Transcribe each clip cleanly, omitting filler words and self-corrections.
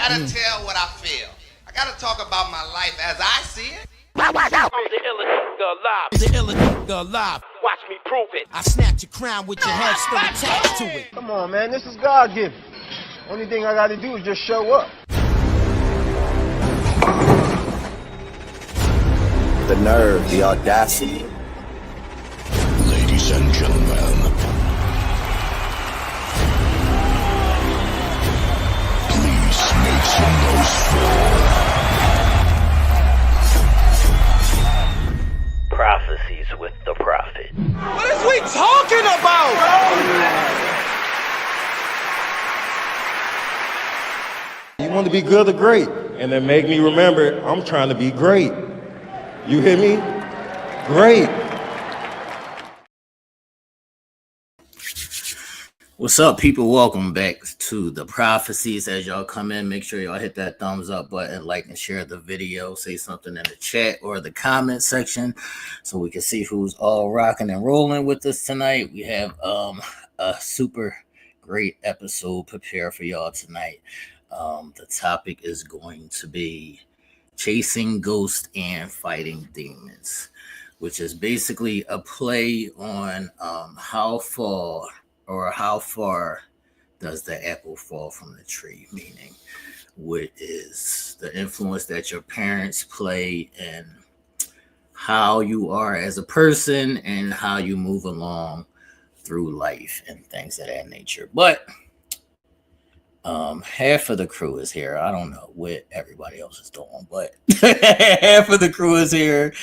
gotta tell what I feel. I gotta talk about my life as I see it. I'm the illest nigga alive. Watch me prove it. I snatch your crown with your head still attached to it. Come on, man. This is God-given. Only thing I gotta do is just show up. The nerve, the audacity. Ladies and gentlemen, please make some noise for Prophecies with the Prophet. What is we talking about? You want to be good or great, and then make me remember I'm trying to be great. You hear me? Great. What's up, people? Welcome back to the Prophecies. As y'all come in, make sure y'all hit that thumbs up button, like and share the video, say something in the chat or the comment section so we can see who's all rocking and rolling with us tonight. We have a super great episode prepared for y'all tonight. The topic is going to be chasing ghosts and fighting demons, which is basically a play on how far does the apple fall from the tree, meaning what is the influence that your parents play in how you are as a person and how you move along through life and things of that nature. But half of the crew is here. I don't know what everybody else is doing, but half of the crew is here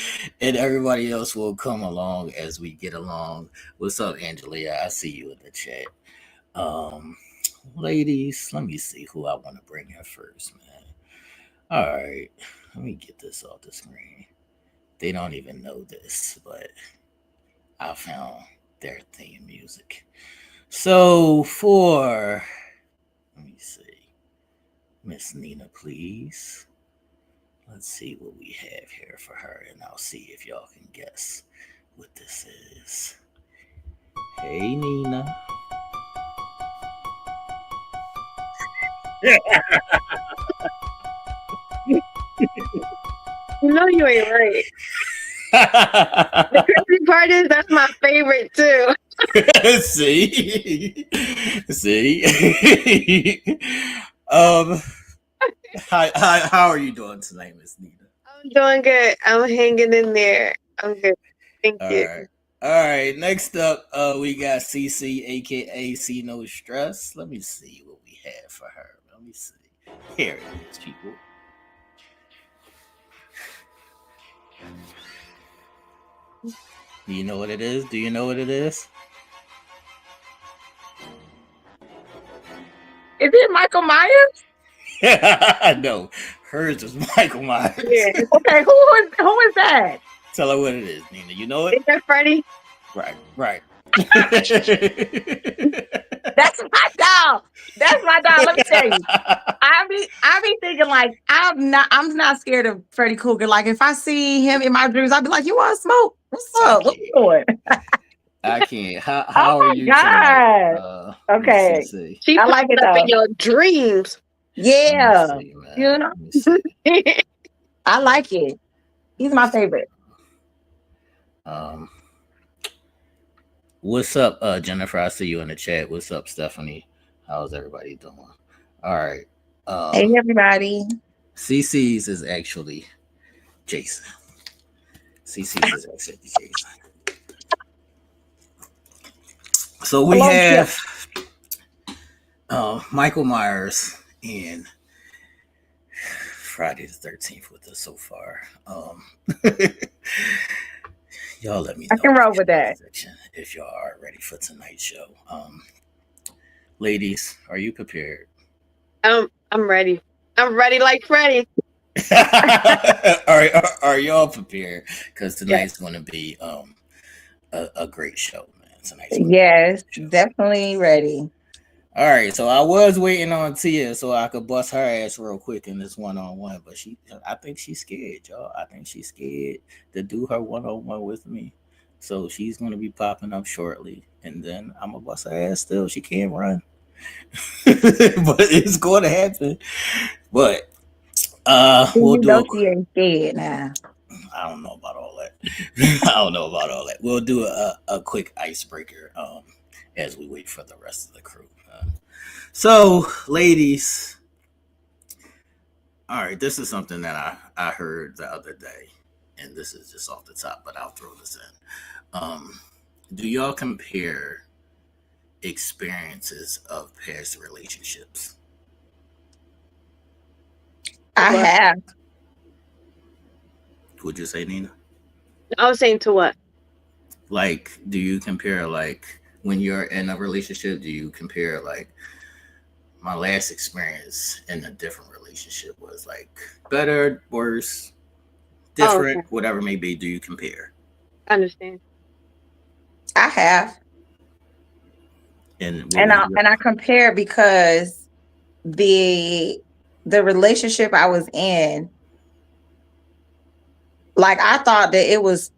and everybody else will come along as we get along. What's up, Angelia? I see you in the chat. Ladies, let me see who I want to bring here first, man. All right, let me get this off the screen. They don't even know this, but I found their theme music. So let me see. Miss Nina, please. Let's see what we have here for her, and I'll see if y'all can guess what this is. Hey, Nina. You know you ain't right. The crazy part is that's my favorite too. See? How are you doing tonight, Miss Nina? I'm doing good. I'm hanging in there. I'm good. Thank you. All right. Next up, we got CC, aka C No Stress. Let me see what we have for her. Let me see. Here it is, people. Do you know what it is? Do you know what it is? Is it Michael Myers? No, hers is Michael Myers. Yeah. Okay, who is that? Tell her what it is, Nina. You know it? Is that Freddy? Right. That's my dog. That's my dog. Let me tell you. I be thinking like I'm not scared of Freddy Krueger. Like if I see him in my dreams, I'll be like, "You want to smoke? What's up? What you doing?" I can't. How are you God. Okay. She I like it up though. in your dreams. Yeah. See, You know. I like it. He's my favorite. What's up, Jennifer? I see you in the chat. What's up, Stephanie? How's everybody doing? All right. Hey, everybody. CC's is actually Jason. CC's is actually Jason. So we have Michael Myers and Friday the 13th with us so far. Y'all let me know. I can roll with that. If y'all are ready for tonight's show. Ladies, are you prepared? I'm ready. I'm ready like Freddy. Are y'all prepared? Because tonight's going to be a great show, man. Yes, definitely ready. All right, so I was waiting on Tia so I could bust her ass real quick in this one-on-one, but I think she's scared, y'all. I think she's scared to do her one-on-one with me. So she's going to be popping up shortly, and then I'm going to bust her ass still. She can't run. but it's going to happen. But we'll You do know a she ain't scared now. I don't know about all that. I don't know about all that. We'll do a quick icebreaker as we wait for the rest of the crew. So, ladies, all right, this is something that I heard the other day, and this is just off the top, but I'll throw this in. Do y'all compare experiences of past relationships? I have. Would you say, Nina? I was saying to what? Like, do you compare, like, when you're in a relationship, do you compare, like, my last experience in a different relationship was, like, better, worse, different, Okay. whatever it may be, do you compare? I understand. I have. And And I compare because the relationship I was in, like I thought it was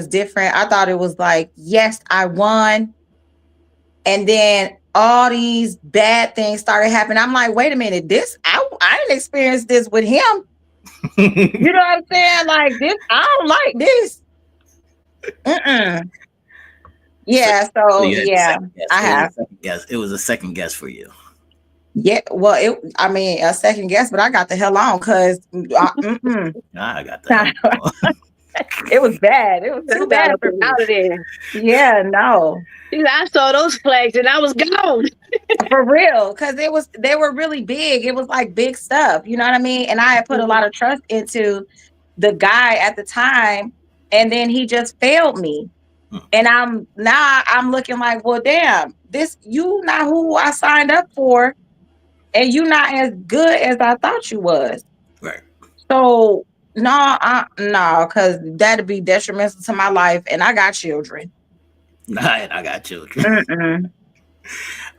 different. I thought it was like, yes, I won. And then all these bad things started happening. I'm like, wait a minute, I didn't experience this with him. You know what I'm saying? Like this, I don't like this. Yeah, so yeah, I have. It was a second guess for you. Yeah, well, I mean, a second guess, but I got the hell on because I got the hell on. it was bad. It was too bad for me. Out of there. Yeah, no. I saw those flags and I was gone. For real, because they were really big. It was like big stuff, you know what I mean? And I had put a lot of trust into the guy at the time, and then he just failed me. And I'm looking like, well, damn, this you not who I signed up for, and you not as good as I thought you was. Right. So no, because that'd be detrimental to my life, and I got children. I got children.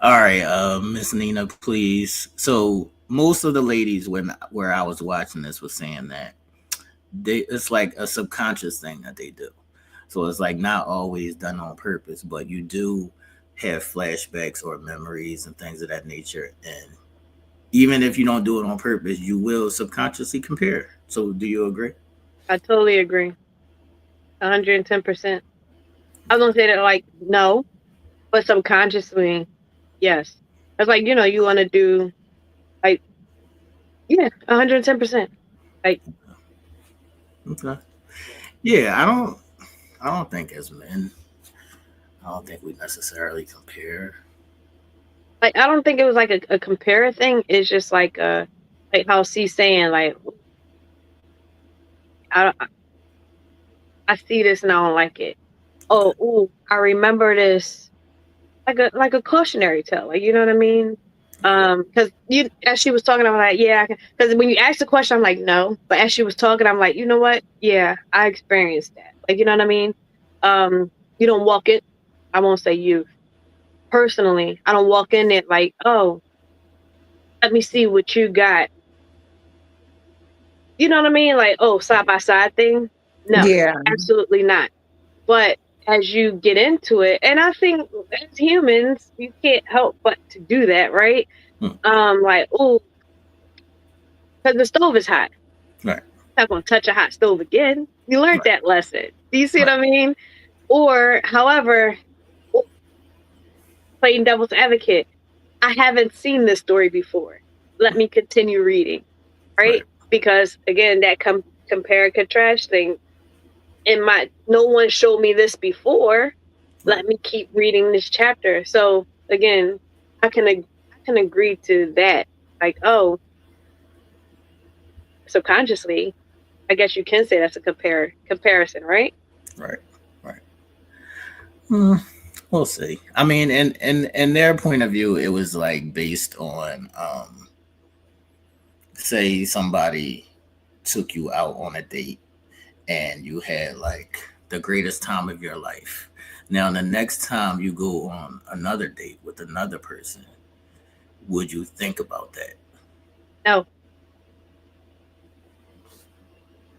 All right, Miss Nina, please. So most of the ladies where I was watching this was saying that it's like a subconscious thing that they do. So it's like not always done on purpose, but you do have flashbacks or memories and things of that nature. And even if you don't do it on purpose, you will subconsciously compare. So do you agree? I totally agree. 110%. I was gonna say that like no, but subconsciously, yes. It's like, you want to do like, yeah, 110%. Like, okay. Yeah, I don't think as men, I don't think we necessarily compare. like I don't think it was like a compare thing. It's just like how C's saying, like I see this and I don't like it. Oh, ooh, I remember this, like a cautionary tale, like, you know what I mean? Because as she was talking, I'm like, yeah, because when you ask the question, I'm like, no, but as she was talking, I'm like, you know what? Yeah, I experienced that. Like, you know what I mean? You don't walk it. I won't say you. Personally, I don't walk in it like, oh, let me see what you got. You know what I mean? Like, oh, side by side thing. No, Yeah, absolutely not. But as you get into it, and I think as humans, you can't help but to do that, right? Like, oh, because the stove is hot. Right. Not gonna touch a hot stove again. You learned that lesson. Do you see what I mean? Or, however, playing devil's advocate, I haven't seen this story before. Let me continue reading, right? Because again, that compare and contrast thing. No one showed me this before. Let me keep reading this chapter. So again, I can agree to that. Like, oh, subconsciously, I guess you can say that's a comparison, right? Right. We'll see. I mean, in their point of view, it was like based on, say somebody took you out on a date and you had like the greatest time of your life. Now, the next time you go on another date with another person, would you think about that? No.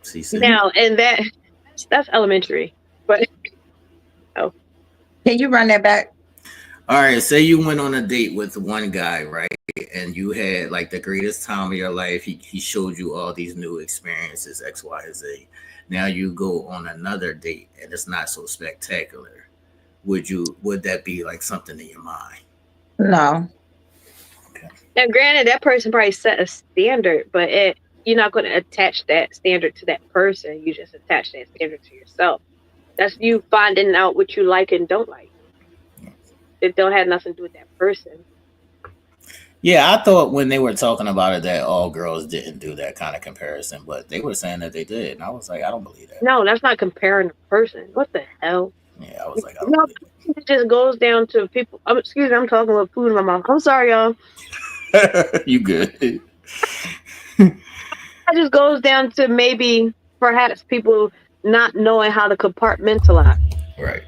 See? Now, and that's elementary, but can you run that back? All right, say you went on a date with one guy, right? And you had like the greatest time of your life. He showed you all these new experiences, X, Y, Z. Now you go on another date and it's not so spectacular. Would that be like something in your mind? No. Okay. Now, granted, that person probably set a standard, but you're not going to attach that standard to that person. You just attach that standard to yourself. That's you finding out what you like and don't like. It don't have nothing to do with that person. Yeah, I thought when they were talking about it that all girls didn't do that kind of comparison, but they were saying that they did, and I was like, I don't believe that. No, that's not comparing a person. What the hell? Yeah, I was like, I don't believe it just goes down to people. Excuse me, I'm talking with food in my mouth. I'm sorry, y'all. it. You good? It just goes down to maybe perhaps people not knowing how to compartmentalize. Right.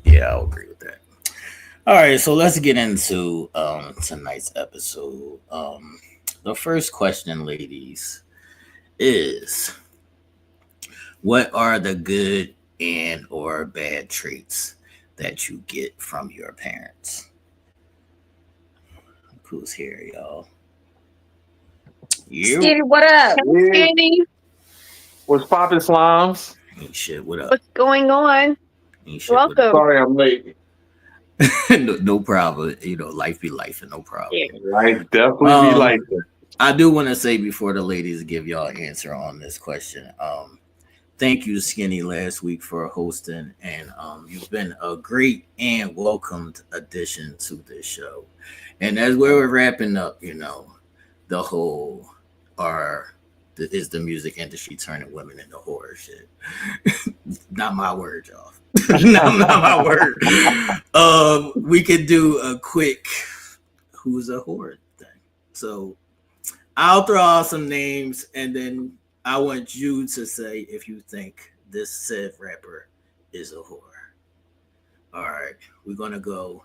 Yeah, I'll agree with that. All right, so let's get into tonight's episode. The first question, ladies, is what are the good and or bad traits that you get from your parents? Who's here, y'all? You. Skinny, what up? Skinny. What's poppin', slimes? Ain't shit, what up? What's going on? Ain't shit, Welcome. Sorry I'm late. no problem. You know, life be life and no problem. Yeah. Life definitely be like that. I do want to say before the ladies give y'all an answer on this question, thank you, Skinny, last week for hosting, and you've been a great and welcomed addition to this show. And as we're wrapping up, you know, the whole is the music industry turning women into horror shit. Not my word, y'all. not my word. We could do a quick who's a whore thing. So I'll throw out some names and then I want you to say if you think this said rapper is a whore. All right, we're gonna go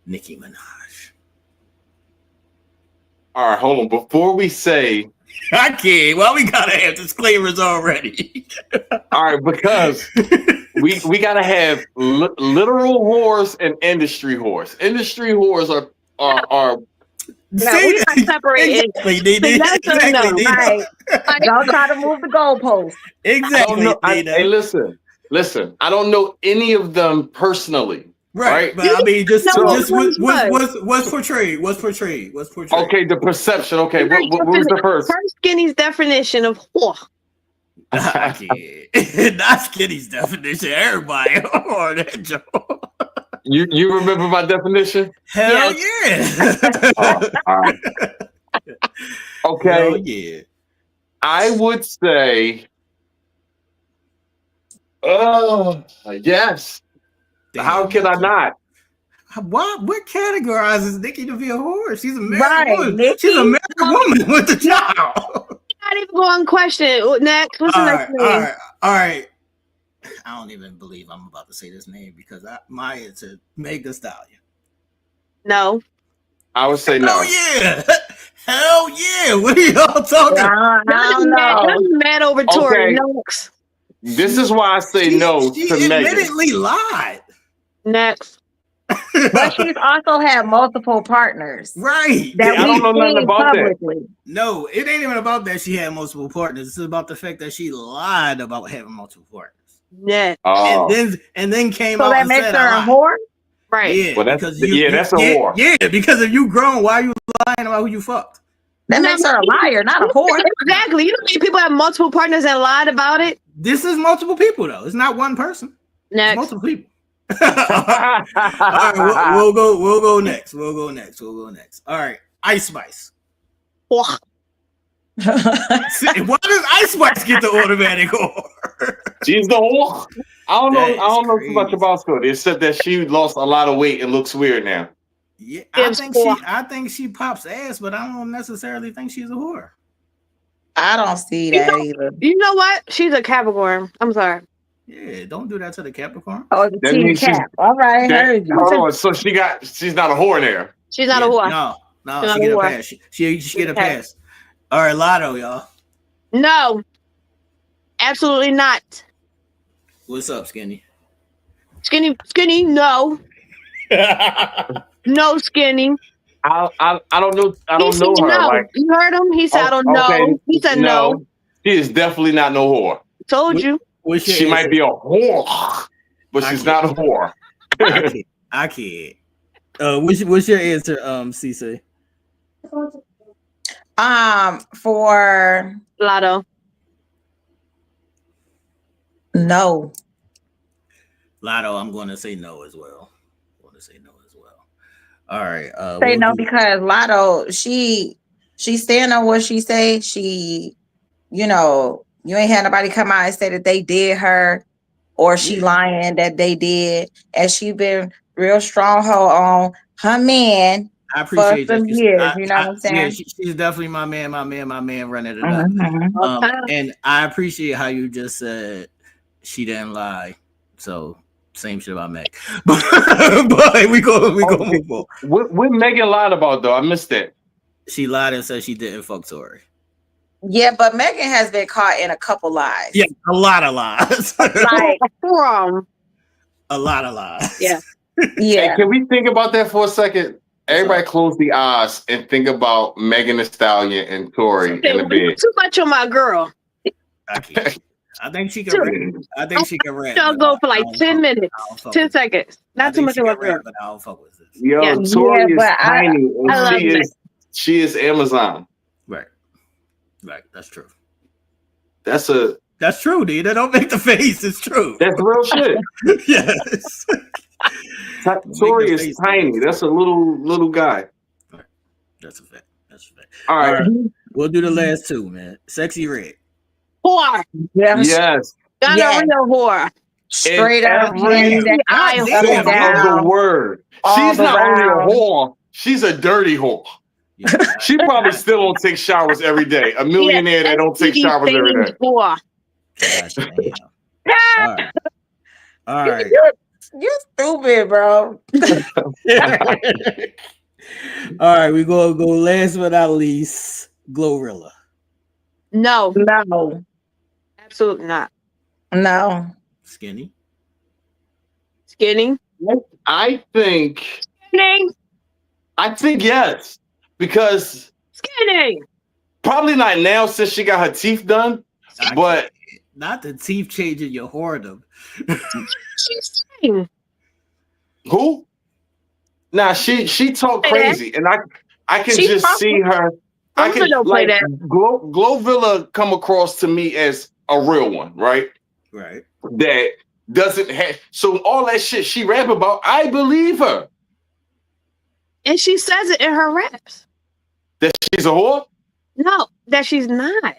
Nicki Minaj. All right, hold on. Before we say, I can't. Well, we gotta have disclaimers already. All right, because we gotta have literal whores and industry whores. Industry whores are. No, we not separated. Exactly, Right. Y'all try to move the goalposts. Exactly. Hey, listen. I don't know any of them personally. Right. But I mean, just what's portrayed? Okay, the perception. Okay, what was the first? First Skinny's definition of whore. I can't. Not Skinny's definition. Everybody on that joke. You remember my definition? Hell yeah. All right. Okay. Hell yeah. I would say, yes. Damn, how can I not? What categorizes Nicki to be a whore? She's a married woman. Nikki? She's a married woman with a child. Not even going question. Next. What's the next name? All right. I don't even believe I'm about to say this name because Maya to Meg Thee Stallion. No. I would say no. Hell yeah. What are y'all talking about? I'm mad over Tory. Next. This is why I say no she to Megan. Admittedly lied. Next. But she's also had multiple partners. Right. That I don't know nothing about publicly. That. No, it ain't even about that she had multiple partners. It's about the fact that she lied about having multiple partners. Yeah. Oh. And then came so out that and makes said, her a whore? Right. Yeah, well, that's a whore. Yeah, because if you grown, why are you lying about who you fucked? That makes her a liar, not a whore. Exactly. You know how many people have multiple partners and lied about it? This is multiple people, though. It's not one person. Next. It's multiple people. All right, we'll go next. We'll go next. All right, Ice Spice. Why does Ice Spice get the automatic whore? She's the whore. I don't know too much about her. They said that she lost a lot of weight and looks weird now. Yeah, I think she pops ass, but I don't necessarily think she's a whore. I don't see that either. You know what? She's a Capricorn. I'm sorry. Yeah, don't do that to the Capricorn. Oh, the team Cap. All right, heard you. Hold on, so she's not a whore there. She's not a whore. No, she get a pass. She get a pass. All right, Lotto, y'all. No, absolutely not. What's up, Skinny? Skinny, no. No, Skinny. I don't know. I He don't said know her. no. Like, You heard him? He said, I don't okay, know. He said no. She is definitely not no whore. Told you. She might be a whore, but she's not a whore. I can't. What's your answer, Cece? For Lotto. No. Lotto, I'm going to say no as well. All right. Say no because Lotto, she stand on what she say. She, you ain't had nobody come out and say that they did her, or she lying that they did, and she been real stronghold on her man. I appreciate for some that. years. You know what I'm saying? Yeah, she's definitely my man running it up. And I appreciate how you just said she didn't lie. So same shit about Meg. but we go move on. What Megan lied about though? I missed that. She lied and said she didn't fuck Tory. Yeah, but Megan has been caught in a couple lies. Yeah, a lot of lies. Like a lot of lies. Yeah. Yeah. Hey, can we think about that for a second? Everybody close the eyes and think about Megan Thee Stallion and Tory in the bed. Too much on my girl. I think she can rap. I think she can rap. I'll go for like 10 minutes, 10 seconds. Not too much on my girl. But I don't fuck with this. Yo, Yeah. Tory is tiny, I and she is Amazon. Right. That's true. That's true, Nina. Don't make the face. It's true. That's real shit. Yes. Tory is tiny. That's a little guy. Right. That's a fact. All right. We'll do the last two, man. Sexy Red. Whore. Yes. Gonorrhea whore. Straight up. The word. She's not only a whore, she's a dirty whore. Yeah. She probably still don't take showers every day. A millionaire that don't take showers every day. Whore. All right. You stupid, bro. All right, we go last but not least, Glorilla. No. No. Absolutely not. No. Skinny. I think yes. Because Skinny. Probably not now since she got her teeth done. But not the teeth changing your whoredom. She's saying. Who? Nah, she talk crazy, and I can just see her. I can like Glovilla come across to me as a real one, right? Right. That doesn't have so all that shit she rap about. I believe her, and she says it in her raps. That she's a whore? No, that she's not.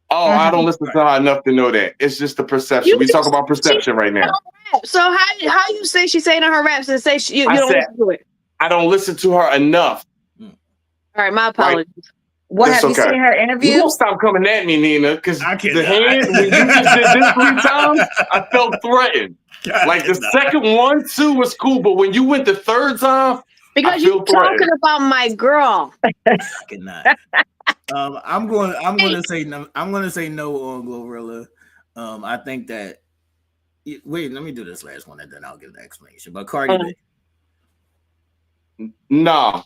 Oh, I don't listen to her enough to know that. It's just the perception. We talk about perception right now. So how you say she's saying in her raps and say you don't listen to it? I don't listen to her enough. All right, my apologies. Right. What have you seen her interview? You don't stop coming at me, Nina, because the hand when you just did this 3 times, I felt threatened. Like the second one too was cool, but when you went the third time, because you're talking about my girl. I cannot. I'm going to say no. I'm going to say no on Glorilla. I think that. Wait, let me do this last one and then I'll give the explanation. But Cardi B. No.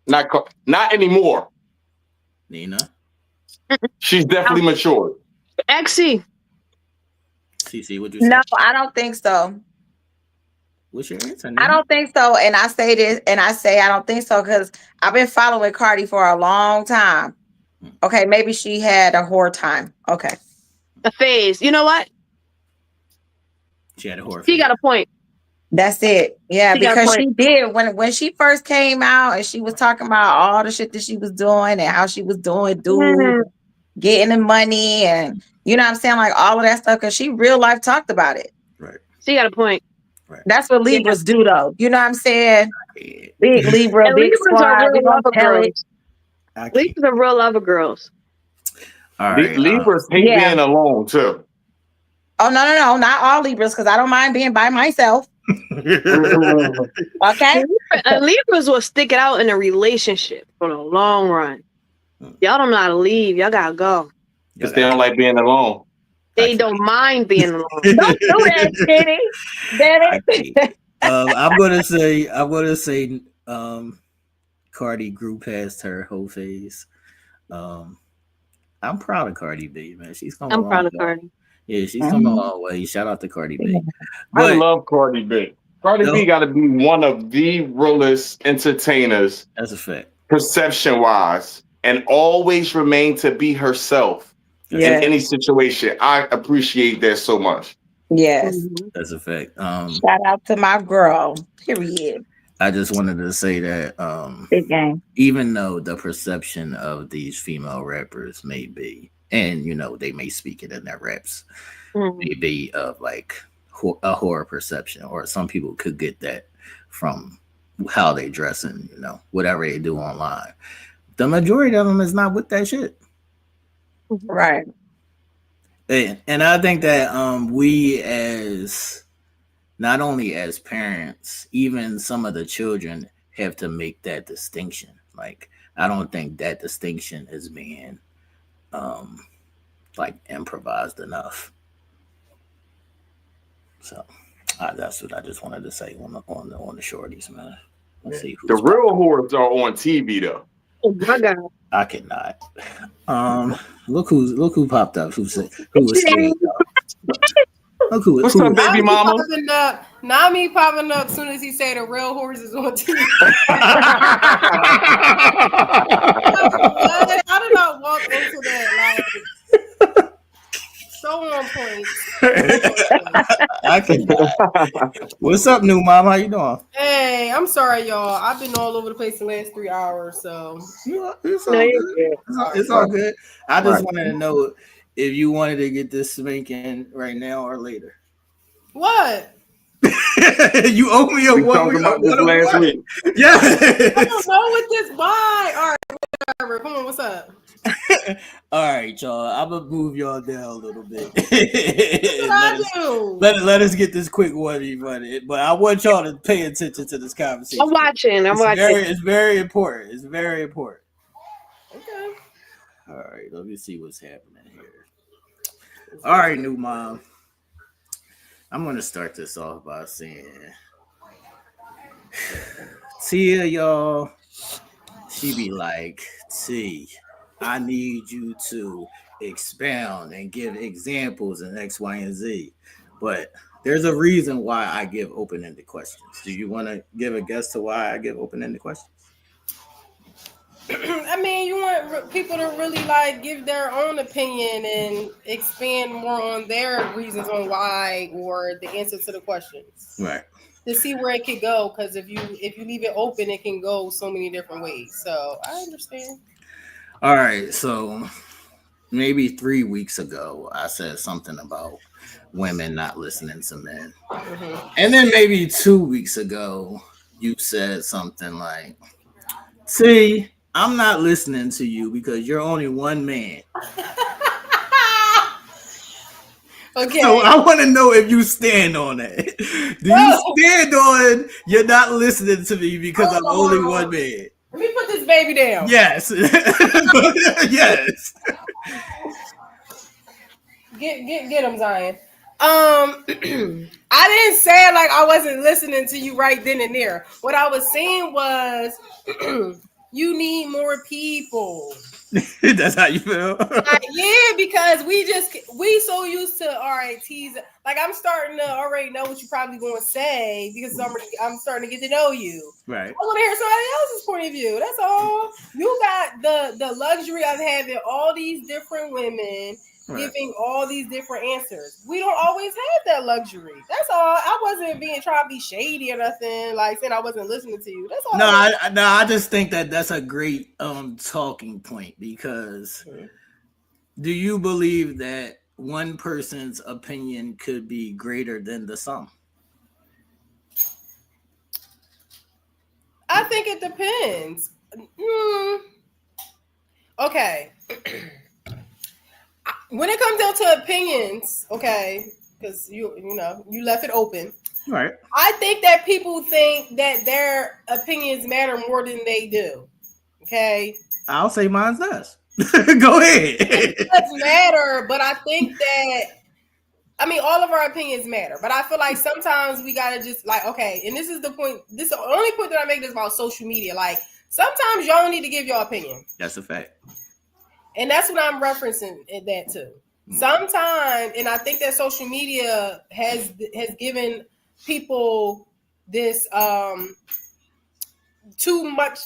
Not anymore. Nina. She's definitely matured. Exy. CC, what you say? No, I don't think so. What's your answer? I don't think so. And I say this and I say I don't think so because I've been following Cardi for a long time. Okay, maybe she had a whore time. Okay. A phase. You know what? She had a whore. She got a point. That's it. Yeah, because she did when she first came out and she was talking about all the shit that she was doing and how she was doing, getting the money and you know what I'm saying, like all of that stuff. Because she real life talked about it. Right. She got a point. Right. That's what Libras do, though. You know what I'm saying? Big Libra, big squad. Libras are real lover girls. All right. Libras hate being alone too. Oh no, not all Libras, because I don't mind being by myself. Okay. Libras will stick it out in a relationship for the long run. Y'all don't know how to leave. Y'all gotta go. Because they don't like being alone. They don't mind being alone. Don't do that, Kenny. I'm gonna say Cardi grew past her whole phase. I'm proud of Cardi B, man. She's come a I'm proud long of way. Cardi. Yeah, she's come a long way. Shout out to Cardi B. I But love Cardi B. Cardi B got to be one of the realest entertainers, that's a fact, perception wise, and always remain to be herself in any situation. I appreciate that so much. Yes. Mm-hmm. that's a fact. Shout out to my girl. Period. I just wanted to say that Big game. even though the perception of these female rappers may be, and they may speak it in their raps, may be of like a horror perception, or some people could get that from how they dress and whatever they do online. The majority of them is not with that shit, right? And I think that we as not only as parents, even some of the children have to make that distinction. Like, I don't think that distinction is being like improvised enough. So that's what I just wanted to say on the shorties, man. Let's see the real whores are on TV though. Oh my God. I cannot. Look who popped up. Who was scared? What's up, baby mama? Nami popping up as soon as he said the real horse is on TV. How did I walk into that? Like, so on point. I cannot. What's up, new mom? How you doing? Hey, I'm sorry, y'all. I've been all over the place the last 3 hours, so it's all good. It's all good. I just wanted to know if you wanted to get this spanking right now or later. What? You owe me a one. About this last week. Yeah. I don't know what this. Why? All right, whatever. Come on, what's up? All right, y'all. I'm gonna move y'all down a little bit. Let us get this quick one running. But I want y'all to pay attention to this conversation. I'm watching. It's very important. It's very important. Okay. All right, let me see what's happening here. All right, new mom. I'm gonna start this off by saying, Tia, y'all. She be like, T, I need you to expound and give examples in X, Y, and Z. But there's a reason why I give open-ended questions. Do you want to give a guess to why I give open-ended questions? I mean, you want people to really like give their own opinion and expand more on their reasons on why or the answer to the questions. Right. To see where it could go, because if you leave it open, it can go so many different ways. So I understand. All right, so maybe 3 weeks ago, I said something about women not listening to men. Mm-hmm. And then maybe 2 weeks ago, you said something like, see, I'm not listening to you because you're only one man. Okay. So I want to know if you stand on that. Do you stand on you're not listening to me because I'm only one man? Let me put this baby down. Yes. Yes. Get him, Zion. I didn't say it like I wasn't listening to you right then and there. What I was saying was you need more people. That's how you feel? Yeah, because we so used to tease. Like, I'm starting to already know what you probably going to say because I'm starting to get to know you. Right. I want to hear somebody else's point of view. That's all. You got the luxury of having all these different women giving all these different answers. We don't always have that luxury. That's all. I wasn't trying to be shady or nothing, like saying I wasn't listening to you. That's all. I just think that's a great talking point because do you believe that one person's opinion could be greater than the sum? I think it depends. Okay. When it comes down to opinions, okay, because you left it open. Right. I think that people think that their opinions matter more than they do. Okay. I'll say mine does. Go ahead. It does matter, but I think that I mean, all of our opinions matter, but I feel like sometimes we gotta just like, okay, and this is the point. This is the only point that I make this about social media. Like, sometimes y'all need to give your opinion. That's a fact. And that's what I'm referencing in that too. Sometimes, and I think that social media has given people this too much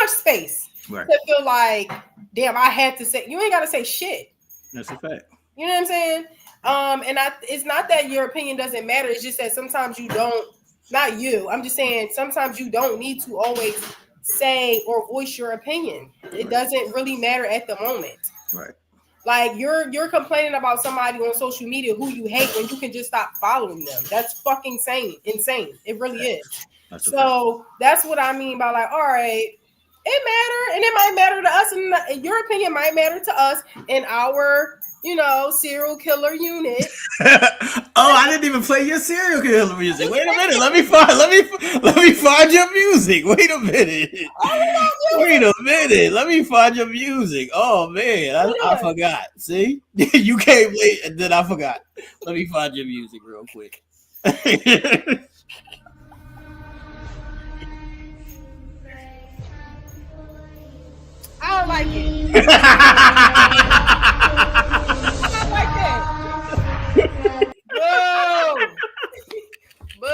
space to feel like, damn, I had to say. You ain't gotta say shit. That's a fact. You know what I'm saying? And it's not that your opinion doesn't matter. It's just that sometimes you don't. Not you. I'm just saying sometimes you don't need to always say or voice your opinion. It doesn't really matter at the moment. Right. Like you're complaining about somebody on social media who you hate when you can just stop following them. That's fucking insane. It really is. That's what I mean by like, all right, it matter, and it might matter to us, and your opinion might matter to us in our, serial killer unit. Oh, I didn't even play your serial killer music. Wait a minute. Let me find your music. Wait a minute. Let me find your music. Oh man, I forgot. See, you came late, and then I forgot. Let me find your music real quick. I don't like it. I don't like that. Boo.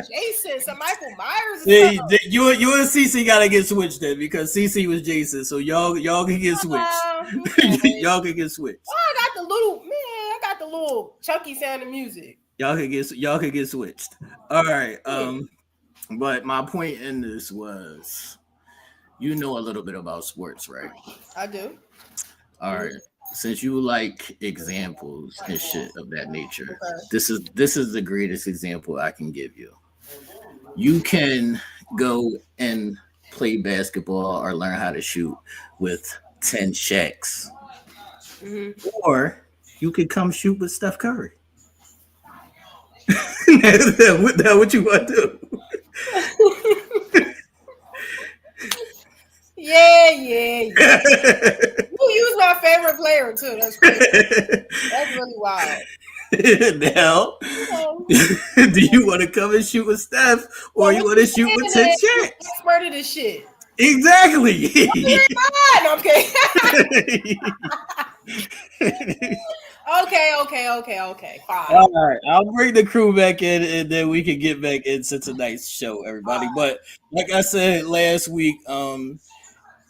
Jason, some Michael Myers. You and CC gotta get switched then, because CC was Jason, so y'all can get switched. Y'all can get switched. Oh, I got the little chunky sound of music. Y'all can get switched. All right. But my point in this was, you know a little bit about sports, right? I do. All right. Since you like examples and shit of that nature, this is the greatest example I can give you. You can go and play basketball or learn how to shoot with 10 Shaqs. Mm-hmm. Or you could come shoot with Steph Curry. That what you want to do? Yeah. You use my favorite player too. That's crazy. That's really wild. Now, do you want to come and shoot with Steph, or you want to shoot with 10 Shaqs? Let's murder this shit. Exactly. I'm kidding. Okay. Fine. All right, I'll bring the crew back in, and then we can get back into tonight's show, everybody. But like I said last week,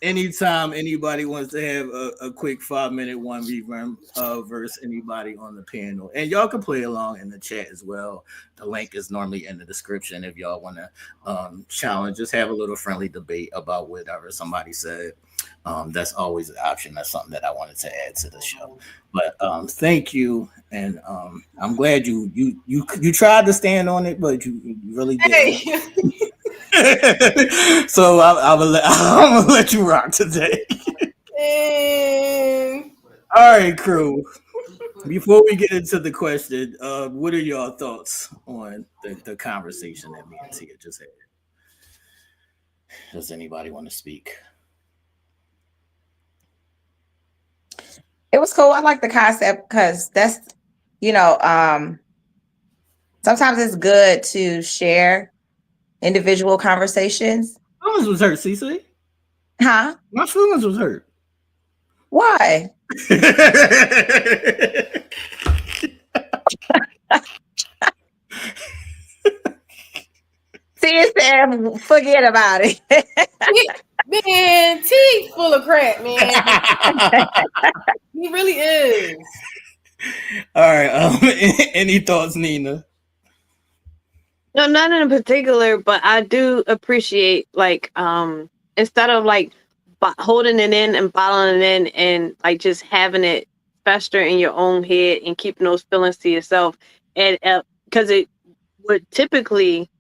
anytime anybody wants to have a quick 5-minute 1v1 versus anybody on the panel, and y'all can play along in the chat as well. The link is normally in the description if y'all want to challenge, just have a little friendly debate about whatever somebody said. That's always an option. That's something that I wanted to add to the show. But thank you, and I'm glad you tried to stand on it, but you really did. So I'm gonna let you rock today. All right, crew. Before we get into the question, what are your thoughts on the conversation that me and Tia just had? Does anybody want to speak? It was cool. I like the concept because that's, sometimes it's good to share individual conversations. My feelings was hurt, CC. Huh? My feelings was hurt. Why? See, Sam, forget about it. Man, T full of crap, man. He really is. All right. Any thoughts, Nina? No, not in particular, but I do appreciate instead of holding it in and bottling it in and just having it fester in your own head and keeping those feelings to yourself, and because it would typically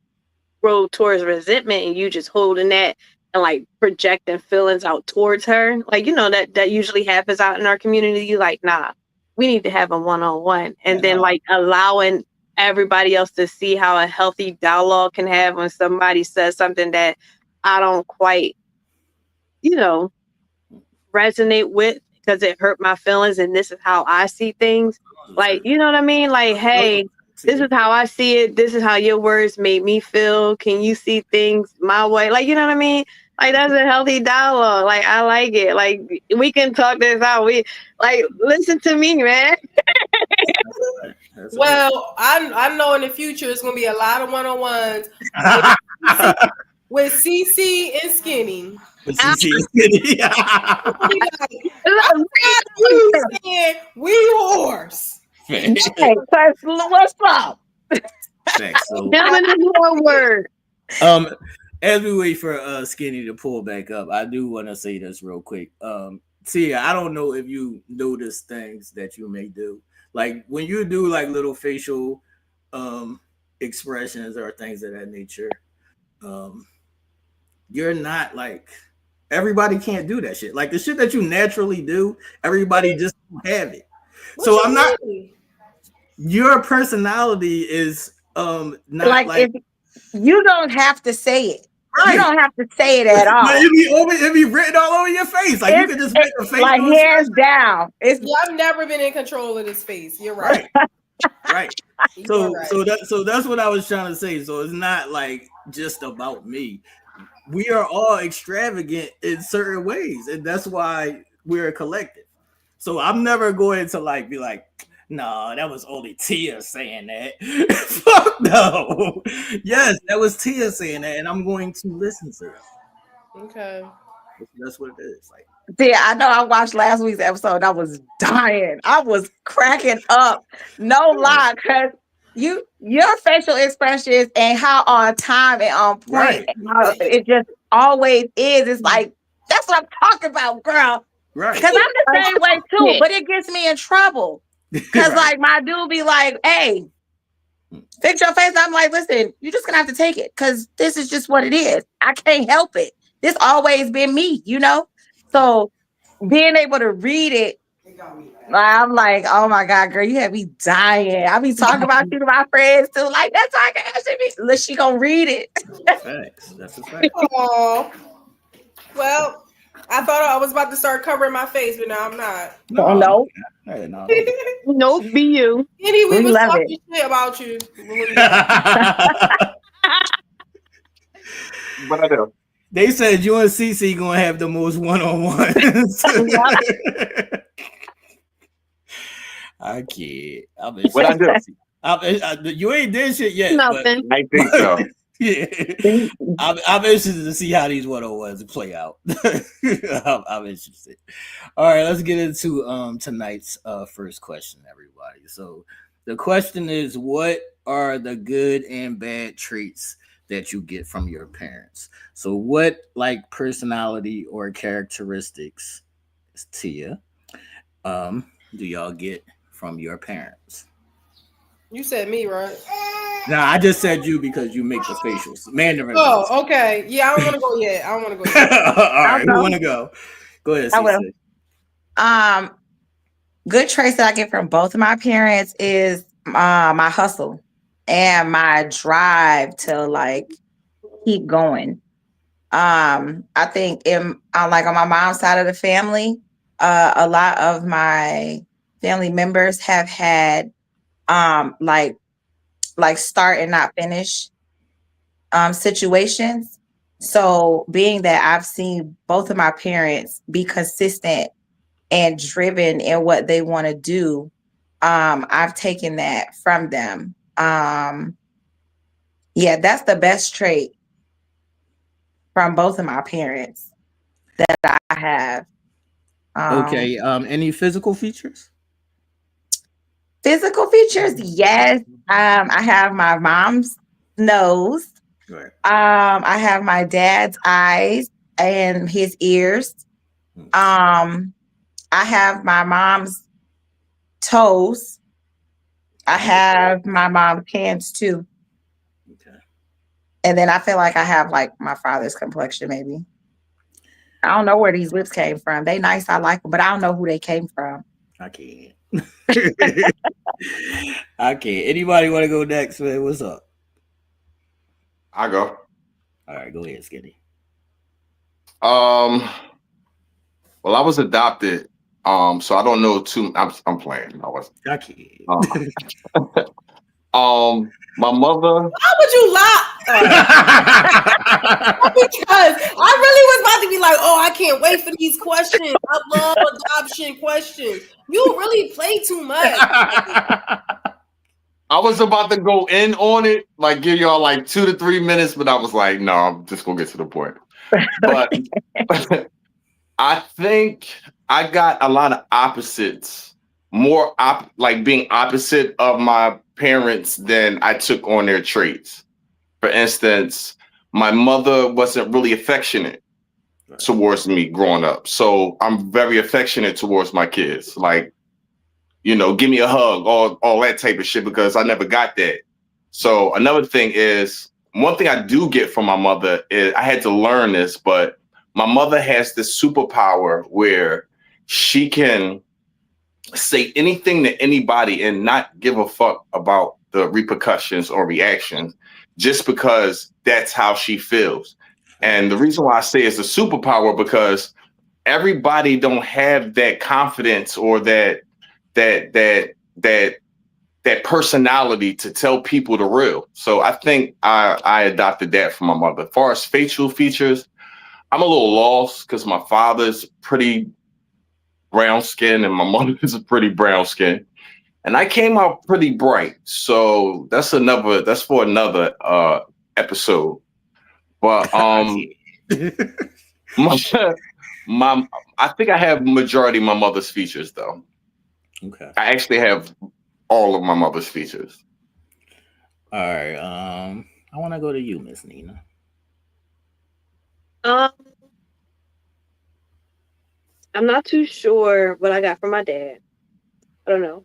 grow towards resentment, and you just holding that and projecting feelings out towards her, that usually happens out in our community. Nah, we need to have a one-on-one, and then allowing everybody else to see how a healthy dialogue can have when somebody says something that I don't quite, resonate with, because it hurt my feelings, and this is how I see things. Like, you know what I mean? Like, hey, this is how I see it. This is how your words made me feel. Can you see things my way? Like, you know what I mean? Like, that's a healthy dialogue. Like, I like it. Like, we can talk this out. We like listen to me, man. Well, I know in the future it's gonna be a lot of one-on-ones with CC and Skinny. With CC and Skinny. We whores. Hey, what's up? One word. As we wait for Skinny to pull back up, I do want to say this real quick. Tia, I don't know if you notice things that you may do. Like when you do like little facial expressions or things of that nature, you're not like everybody can't do that shit. Like the shit that you naturally do, everybody just don't have it. So I'm not. Your personality is not like if you don't have to say it. Right. You don't have to say it at all. But it'd be written all over your face. Like you could just make a face. Like hands down. I've never been in control of this face. You're right. Right. So that's what I was trying to say. So it's not like just about me. We are all extravagant in certain ways, and that's why we're a collective. So I'm never going to like be like, no, that was only Tia saying that. Fuck no. Yes, that was Tia saying that, and I'm going to listen to it. Okay. That's what it is. Like, yeah, I know I watched last week's episode. I was dying. I was cracking up. No lie, because your facial expressions and how on time and on point, right. And how it just always is. It's like, that's what I'm talking about, girl. Right. Because I'm the same way too, but it gets me in trouble. Because like my dude be like, hey, fix your face. I'm like, listen, you're just gonna have to take it because this is just what it is. I can't help it. This always been me, you know? So being able to read it, I'm like, oh my God, girl, you have me dying. I be talking about you to my friends too. Like, that's why I can actually be, unless she gonna read it. Thanks. That's a fact. Oh, well, I thought I was about to start covering my face, but now I'm not. No. Nope, be you. We was talking shit about you. But I do. They said you and CC gonna have the most one-on-ones. I kid. What I do? You ain't did shit yet. Nothing. I think so. Yeah, I'm interested to see how these one-on-ones play out. I'm interested. All right, let's get into tonight's first question, everybody. So the question is, what are the good and bad traits that you get from your parents? So what like personality or characteristics, Tia, do y'all get from your parents? You said me, right? No, I just said you because you make the facials. Mandarin. Oh, okay. Yeah, I don't want to go yet. I don't want to go yet. All right, who want to go? Go ahead. I will. Good traits that I get from both of my parents is my hustle and my drive to like keep going. I think like on my mom's side of the family, a lot of my family members have had like start and not finish situations. So being that I've seen both of my parents be consistent and driven in what they want to do, I've taken that from them. Yeah, that's the best trait from both of my parents that I have. Okay. Any physical features? Physical features, yes. I have my mom's nose. Right. I have my dad's eyes and his ears. I have my mom's toes. I have my mom's hands too. Okay. And then I feel like I have like my father's complexion, maybe. I don't know where these lips came from. They nice, I like them, but I don't know who they came from. I can't. I can't. Anybody want to go next, man? What's up? I go. All right, go ahead, Skinny. Well, I was adopted So I don't know too. I'm playing. I was. Okay. My mother. How would you lie? Because I really was about to be like, oh, I can't wait for these questions. I love adoption questions. You really play too much. I was about to go in on it, like give y'all like 2 to 3 minutes, but I was like, no, I'm just gonna get to the point. But I think I got a lot of opposites, like being opposite of my parents than I took on their traits. For instance, my mother wasn't really affectionate towards me growing up. So I'm very affectionate towards my kids. Like, give me a hug, all that type of shit, because I never got that. So another thing is, one thing I do get from my mother is, I had to learn this, but my mother has this superpower where she can say anything to anybody and not give a fuck about the repercussions or reactions, just because that's how she feels. And the reason why I say it's a superpower, because everybody don't have that confidence or that personality to tell people the real. So I think I adopted that from my mother. As far as facial features, I'm a little lost because my father's pretty brown skin and my mother is pretty brown skin. And I came out pretty bright. So that's for another episode. But I think I have majority of my mother's features though. Okay. I actually have all of my mother's features. All right. I want to go to you, Miss Nina. I'm not too sure what I got from my dad. I don't know.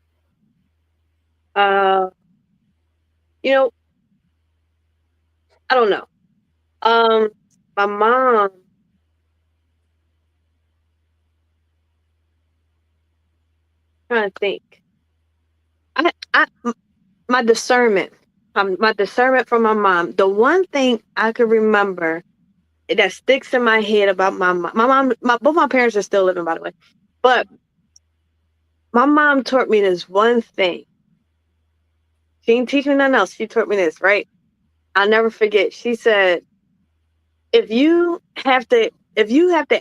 I don't know. My mom. Trying to think. My discernment. My discernment from my mom. The one thing I could remember that sticks in my head about my mom. Both my parents are still living, by the way, but my mom taught me this one thing. She didn't teach me nothing else. She taught me this, right? I'll never forget. She said, if you have to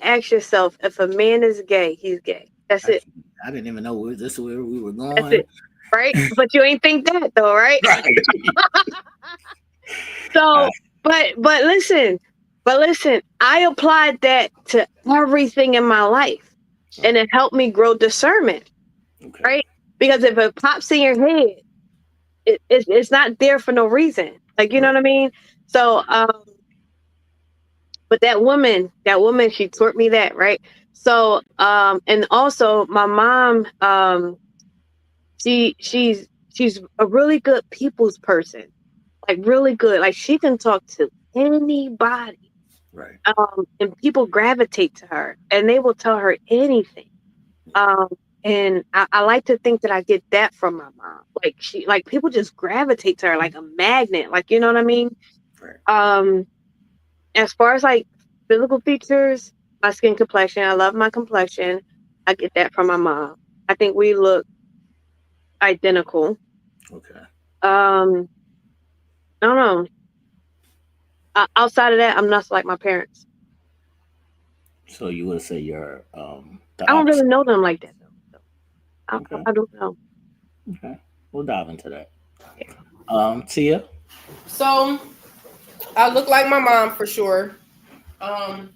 ask yourself if a man is gay, he's gay. That's it. I didn't even know this is where we were going. That's it, right? But you ain't think that though, right? So, but listen, I applied that to everything in my life, and it helped me grow discernment, right? Because if it pops in your head, it's not there for no reason. Like, you know what I mean? So, but that woman, she taught me that, right? So, and also my mom, she's a really good people's person, like really good. Like she can talk to anybody, right? And people gravitate to her, and they will tell her anything. And I like to think that I get that from my mom. Like people just gravitate to her like a magnet. Like, you know what I mean? Right. As far as like physical features, my skin complexion, I love my complexion. I get that from my mom. I think we look identical. Okay. I don't know. Outside of that, I'm not like my parents. So you would say you're I don't really know them like that though. Okay. I don't know. Okay. We'll dive into that. Tia? So I look like my mom for sure. And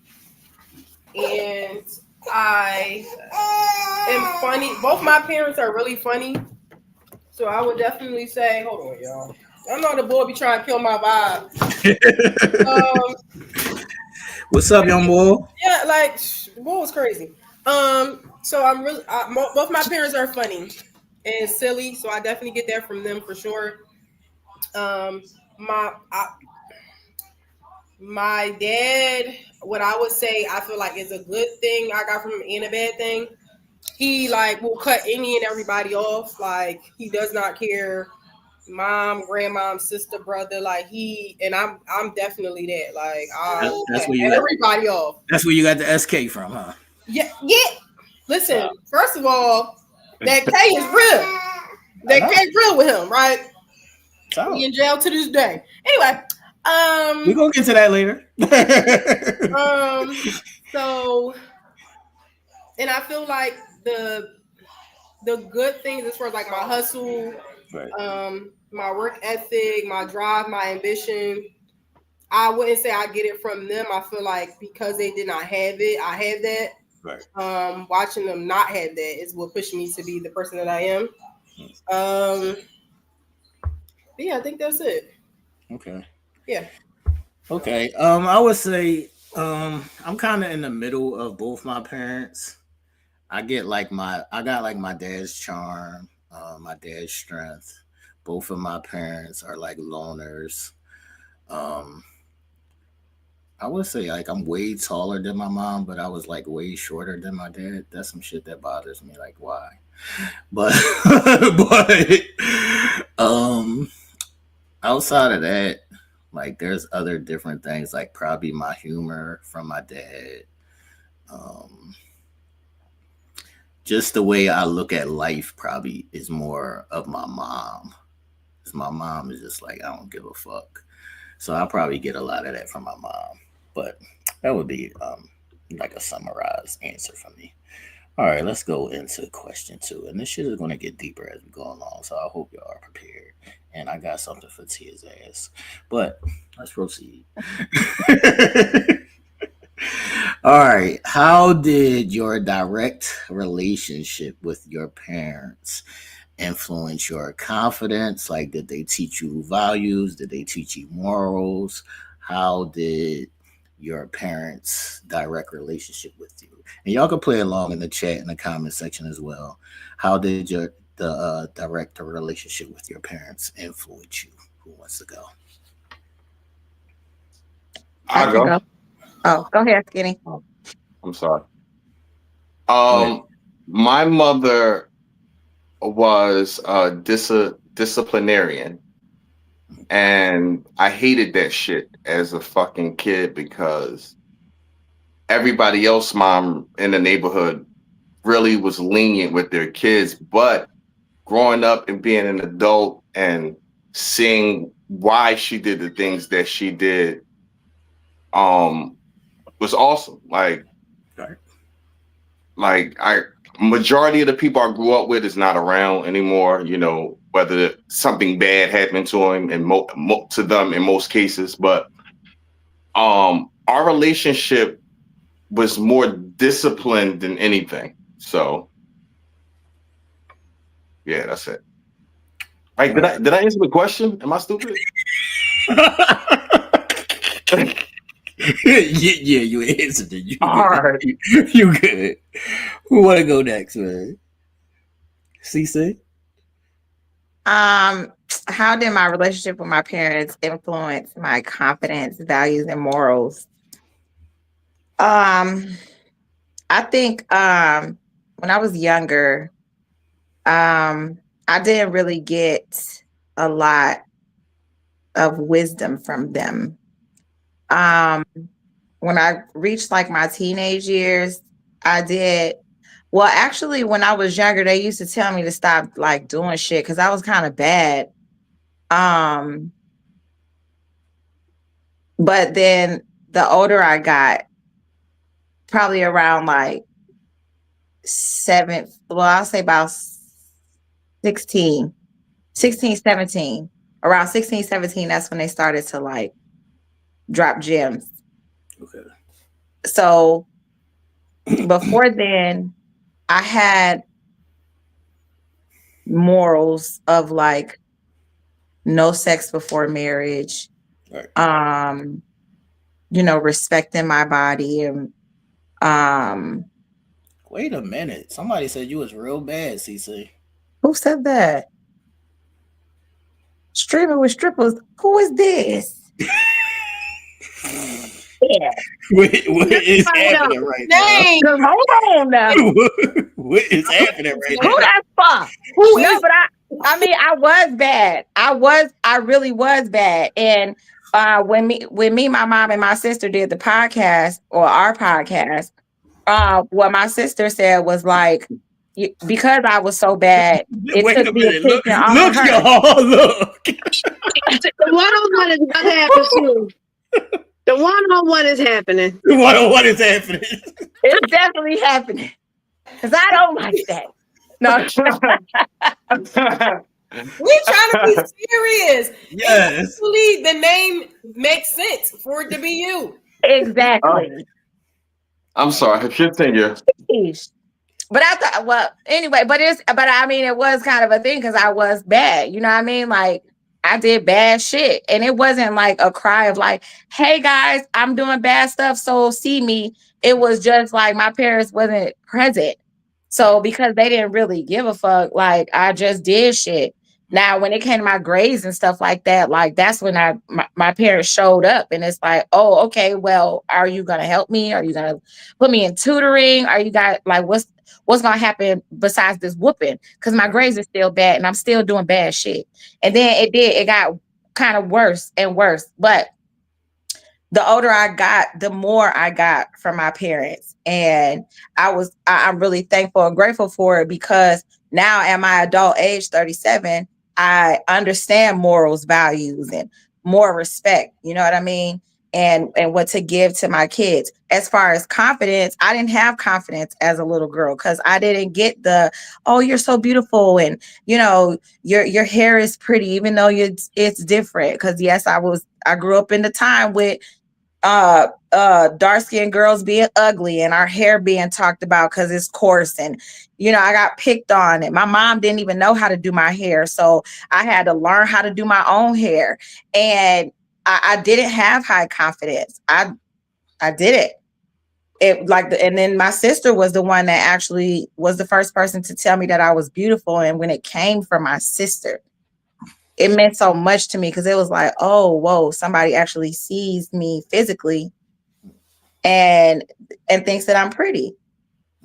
I am funny. Both my parents are really funny. So I would definitely say, hold on, y'all. I know the boy be trying to kill my vibe. What's up, young boy? Yeah, like, boy was crazy. So I'm really, both my parents are funny and silly. So I definitely get that from them for sure. My dad, what I would say, I feel like is a good thing I got from him and a bad thing. He like will cut any and everybody off. Like he does not care, mom, grandma, sister, brother. Like I'm definitely that. Like I'll that's cut where you everybody off. That's where you got the SK from, huh? Yeah. Listen, first of that K is real. That K real with him, right? He in jail to this day. Anyway, we're gonna get to that later. So, and I feel like the good things as far as like my hustle, my work ethic, my drive, my ambition, I wouldn't say I get it from them. I feel like because they did not have it, I have that. Right. Watching them not have that is what pushed me to be the person that I am. But yeah, I think that's it. Okay. Yeah. Okay. I would say I'm kind of in the middle of both my parents. I got like my dad's charm, my dad's strength. Both of my parents are like loners. I would say like I'm way taller than my mom, but I was like way shorter than my dad. That's some shit that bothers me. Like why? But outside of that, like there's other different things, like probably my humor from my dad. Just the way I look at life probably is more of my mom. My mom is just like, I don't give a fuck. So I'll probably get a lot of that from my mom. But that would be like a summarized answer for me. All right, let's go into question 2. And this shit is going to get deeper as we go along. So I hope y'all are prepared. And I got something for Tia's ass. But let's proceed. All right. How did your direct relationship with your parents influence your confidence? Like, did they teach you values? Did they teach you morals? How did your parents' direct relationship with you? And y'all can play along in the chat in the comment section as well. How did the direct relationship with your parents influence you? Who wants to go? I'll go. Oh, go ahead, Skinny. I'm sorry. My mother was a disciplinarian, and I hated that shit as a fucking kid because everybody else mom in the neighborhood really was lenient with their kids, but growing up and being an adult and seeing why she did the things that she did was awesome. Majority of the people I grew up with is not around anymore, you know, whether something bad happened to him and to them in most cases, but our relationship was more disciplined than anything. So yeah, that's it. Right? Did I answer the question? Am I stupid? Yeah, you answered it. You all right. You good. Who want to go next, man? CC? How did my relationship with my parents influence my confidence, values, and morals? I think when I was younger, I didn't really get a lot of wisdom from them. When I reached like my teenage years, I did. Well, actually, when I was younger, they used to tell me to stop like doing shit because I was kind of bad. But then the older I got, probably around like I'll say about 16, 17. Around 16, 17, that's when they started to like drop gems. Okay. So before then, I had morals of like no sex before marriage, right. You know, respecting my body and Wait a minute. Somebody said you was real bad, CC. Who said that? Streaming with strippers. Who is this? Yeah. What is happening right now? Hold on now. What is happening right now? Who that's for? No, but I mean, I was bad. I really was bad. And when me, my mom and my sister did the podcast or our podcast, what my sister said was like, because I was so bad, it Wait took a the minute. attention off Look, of her. y'all. Look. The one-on-one is what happens soon. The one-on-one is happening. What is happening? It's definitely happening. Because I don't like that. No. We trying to be serious. Yes. Actually, the name makes sense for it to be you. Exactly. I'm sorry. Continue. But I thought, well, anyway, but I mean, it was kind of a thing because I was bad. You know what I mean? Like, I did bad shit. And it wasn't like a cry of like, hey guys, I'm doing bad stuff, so see me. It was just like my parents wasn't present. So because they didn't really give a fuck, like I just did shit. Now, when it came to my grades and stuff like that, like that's when my parents showed up, and it's like, oh, okay, well, are you gonna help me? Are you gonna put me in tutoring? Are you guys like what's gonna happen besides this whooping? Because my grades are still bad, and I'm still doing bad shit. And then it got kind of worse and worse. But the older I got, the more I got from my parents. And I'm really thankful and grateful for it because now at my adult age, 37, I understand morals, values, and more respect. You know what I mean? And what to give to my kids. As far as confidence, I didn't have confidence as a little girl because I didn't get the, oh, you're so beautiful, and you know, your hair is pretty, even though it's different. Because yes, I grew up in the time with dark-skinned girls being ugly and our hair being talked about because it's coarse, and you know, I got picked on, and my mom didn't even know how to do my hair, so I had to learn how to do my own hair. And I didn't have high confidence. I didn't. And then my sister was the one that actually was the first person to tell me that I was beautiful. And when it came from my sister, it meant so much to me because it was like, oh, whoa, somebody actually sees me physically and thinks that I'm pretty.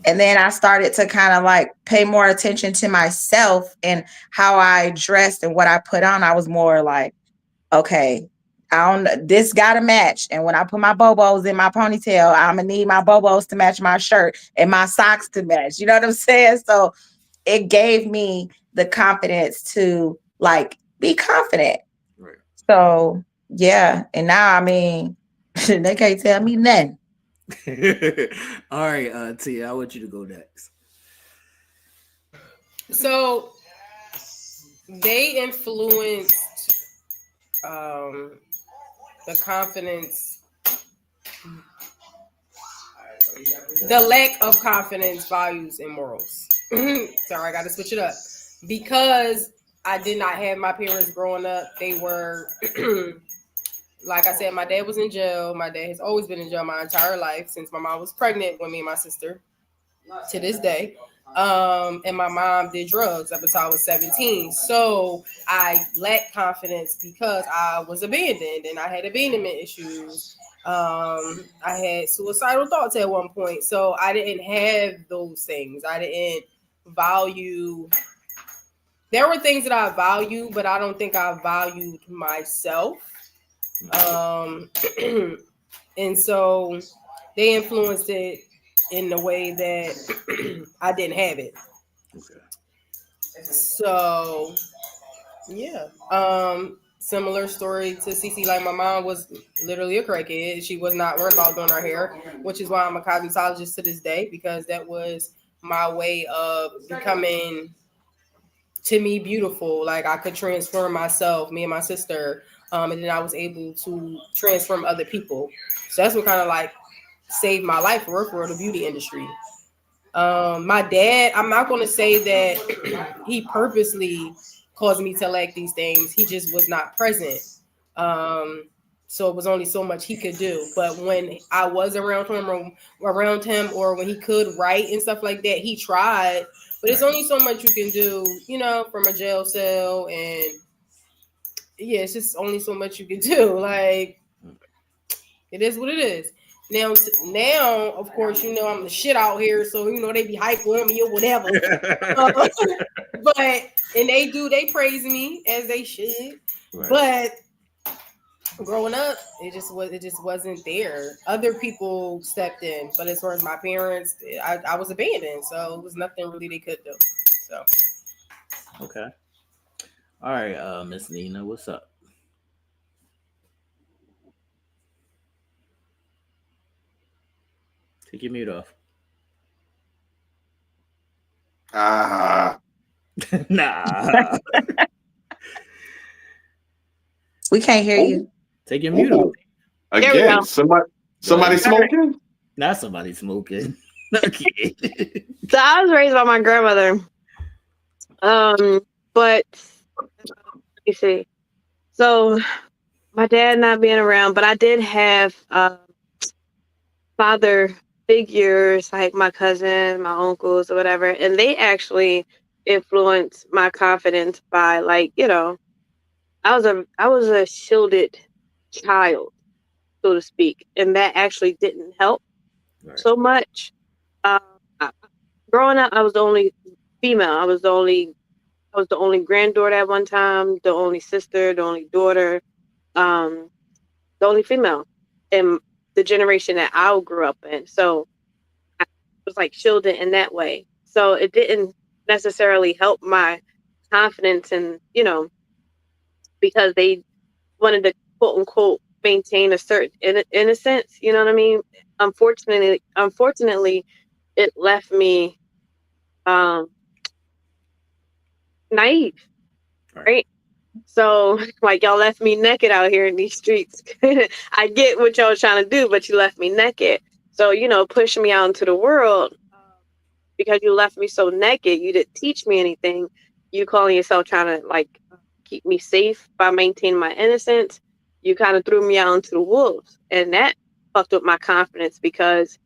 And then I started to kind of like pay more attention to myself and how I dressed and what I put on. I was more like, okay, this gotta match. And when I put my bobos in my ponytail, I'm gonna need my bobos to match my shirt and my socks to match. You know what I'm saying? So it gave me the confidence to like be confident. Right. So yeah. And now, I mean, they can't tell me nothing. All right, Tia, I want you to go next. So they influenced the confidence, the lack of confidence, values, and morals. Sorry, I got to switch it up because I did not have my parents growing up. They were, like I said, my dad was in jail. My dad has always been in jail my entire life since my mom was pregnant with me and my sister to this day. And my mom did drugs up until I was 17. So I lacked confidence because I was abandoned and I had abandonment issues. I had suicidal thoughts at one point. So I didn't have those things. I didn't value. There were things that I value, but I don't think I valued myself. And so they influenced it in the way that I didn't have it. Okay. So yeah. Similar story to Cece. Like my mom was literally a crackhead. She was not worried about doing her hair, which is why I'm a cosmetologist to this day, because that was my way of becoming, to me, beautiful. Like I could transform myself, me and my sister, and then I was able to transform other people. So that's what kind of like saved my life for the beauty industry. My dad, I'm not going to say that he purposely caused me to lack these things. He just was not present. So it was only so much he could do. But when I was around him, or when he could write and stuff like that, he tried. But it's only so much you can do, you know, from a jail cell. And yeah, it's just only so much you can do. Like, it is what it is. Now, of course, you know, I'm the shit out here. So, you know, they be hyping on me or whatever. And they praise me as they should. Right. growing up, it just wasn't there. Other people stepped in, but as far as my parents, I was abandoned, so it was nothing really they could do. So Okay. All right, Miss Nina, what's up? Take your mute off. Nah. We can't hear you. Take your mute off. Again, somebody smoking? Not somebody smoking. Okay. So I was raised by my grandmother. But let me see. So my dad not being around, but I did have father figures like my cousins, my uncles, or whatever, and they actually influenced my confidence by, like, I was a shielded child, so to speak, and that actually didn't help so much. Uh, Growing up, I was the only female. I was the only granddaughter at one time, the only sister, the only daughter, the only female in the generation that I grew up in. So I was like shielded in that way. So it didn't necessarily help my confidence, and because they wanted to quote unquote maintain a certain innocence. You know what I mean? Unfortunately, it left me um, naive, right? So, like, y'all left me naked out here in these streets. I get what y'all trying to do, but you left me naked. So, pushing me out into the world because you left me so naked. You didn't teach me anything. You calling yourself trying to, like, keep me safe by maintaining my innocence. You kind of threw me out into the wolves. And that fucked up my confidence because,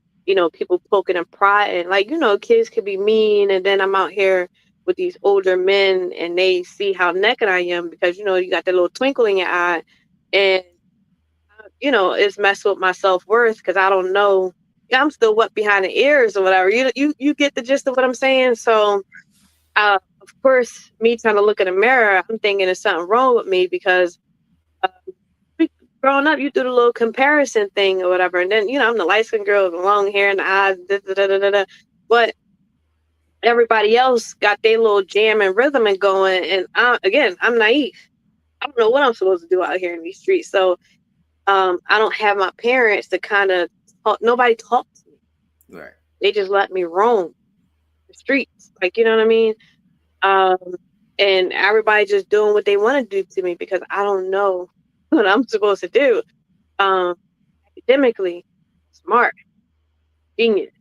people poking and prying. Like, kids could be mean. And then I'm out here with these older men and they see how naked I am because, you got that little twinkle in your eye. And, it's messed with my self-worth because I don't know. I'm still wet behind the ears or whatever. You get the gist of what I'm saying? So, of course, me trying to look in the mirror, I'm thinking there's something wrong with me because growing up, you do the little comparison thing or whatever. And then, I'm the light-skinned girl with the long hair and the eyes, but everybody else got their little jam and rhythm and going. And I'm naive. I don't know what I'm supposed to do out here in these streets. So I don't have my parents to kind of talk. Nobody talks to me. Right. They just let me roam the streets. Like, you know what I mean? And everybody just doing what they want to do to me because I don't know what I'm supposed to do. Academically, smart, genius.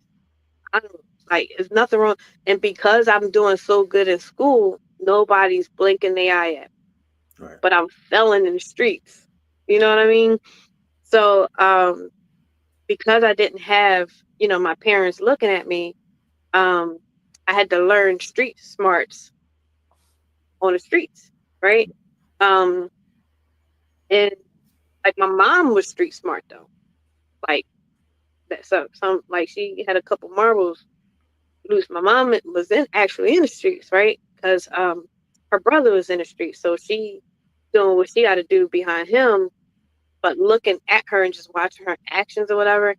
I don't like. There's nothing wrong. And because I'm doing so good in school, nobody's blinking their eye at me. Right. But I'm failing in the streets. You know what I mean? So, because I didn't have, my parents looking at me, I had to learn street smarts on the streets, right? And like my mom was street smart though, like that. So some like she had a couple marbles loose. My mom was actually in the streets, right? Because her brother was in the streets, so she doing what she got to do behind him, but looking at her and just watching her actions or whatever.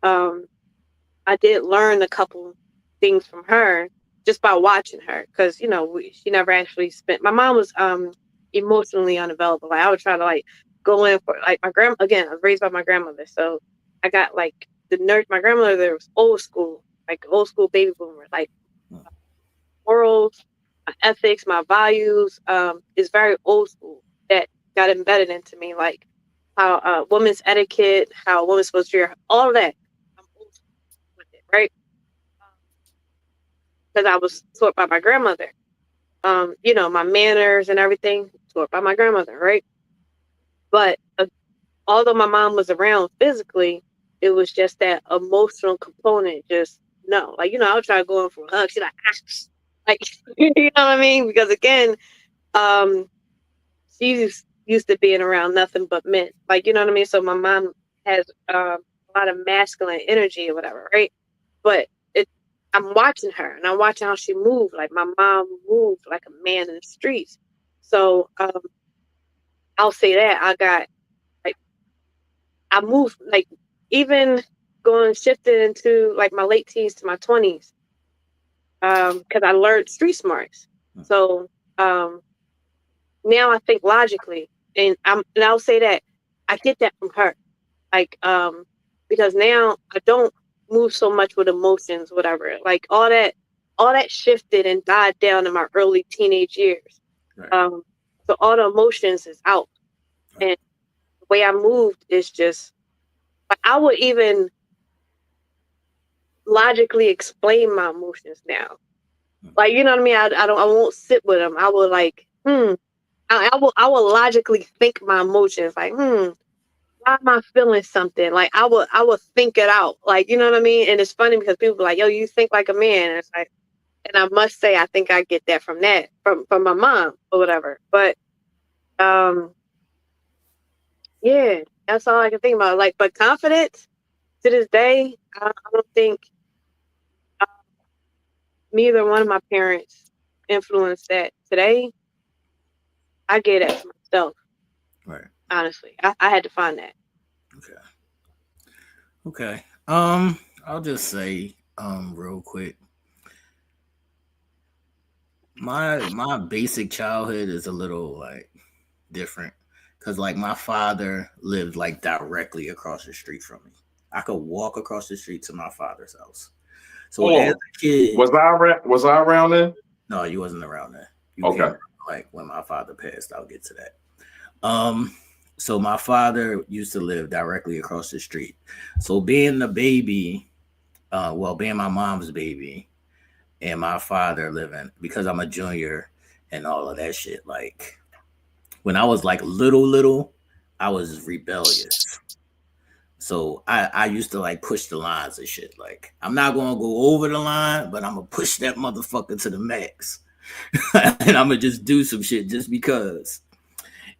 I did learn a couple things from her just by watching her because she never actually spent. My mom was emotionally unavailable. Like I would try to like go in for like my grandma. Again, I was raised by my grandmother, so I got like the nurse. My grandmother there was old school, like old school baby boomer, like morals, my ethics, my values is very old school that got embedded into me, like how women's etiquette, how a woman's supposed to wear, all of that. I'm old school with it, right? Because I was taught by my grandmother. My manners and everything taught by my grandmother, right? But although my mom was around physically, it was just that emotional component. Just no, like I would try to go in for a hug. She's like, like you know what I mean? Because again, she's used to being around nothing but men, like you know what I mean. So my mom has a lot of masculine energy or whatever, right? But I'm watching her and I'm watching how she moved. Like my mom moved like a man in the streets. So I'll say that I got like I moved, like, even shifted into like my late teens to my 20s, because I learned street smarts. So now I think logically, and I'll say that I get that from her, like, because now I don't move so much with emotions, whatever. Like all that shifted and died down in my early teenage years. Right. So all the emotions is out, and the way I moved is just like I would even logically explain my emotions now. Like, you know what I mean? I won't sit with them. I will like, I will logically think my emotions. Like, why am I feeling something? Like I will think it out. Like, you know what I mean? And it's funny because people be like, yo, you think like a man. And it's like, and I must say, I think I get that from my mom or whatever. But, yeah, that's all I can think about. Like, but confidence to this day, I don't think neither one of my parents influenced that. Today, I get it to myself. Right. Honestly, I had to find that. Okay. I'll just say, real quick. My basic childhood is a little like different because like my father lived like directly across the street from me. I could walk across the street to my father's house. So as a kid, was I around then? No, you wasn't around then. You okay. came like when my father passed. I'll get to that. So my father used to live directly across the street. So being the baby, being my mom's baby, and my father living, because I'm a junior and all of that shit. Like when I was like little, I was rebellious. So I used to like push the lines and shit. Like I'm not gonna go over the line, but I'm gonna push that motherfucker to the max. And I'm gonna just do some shit just because.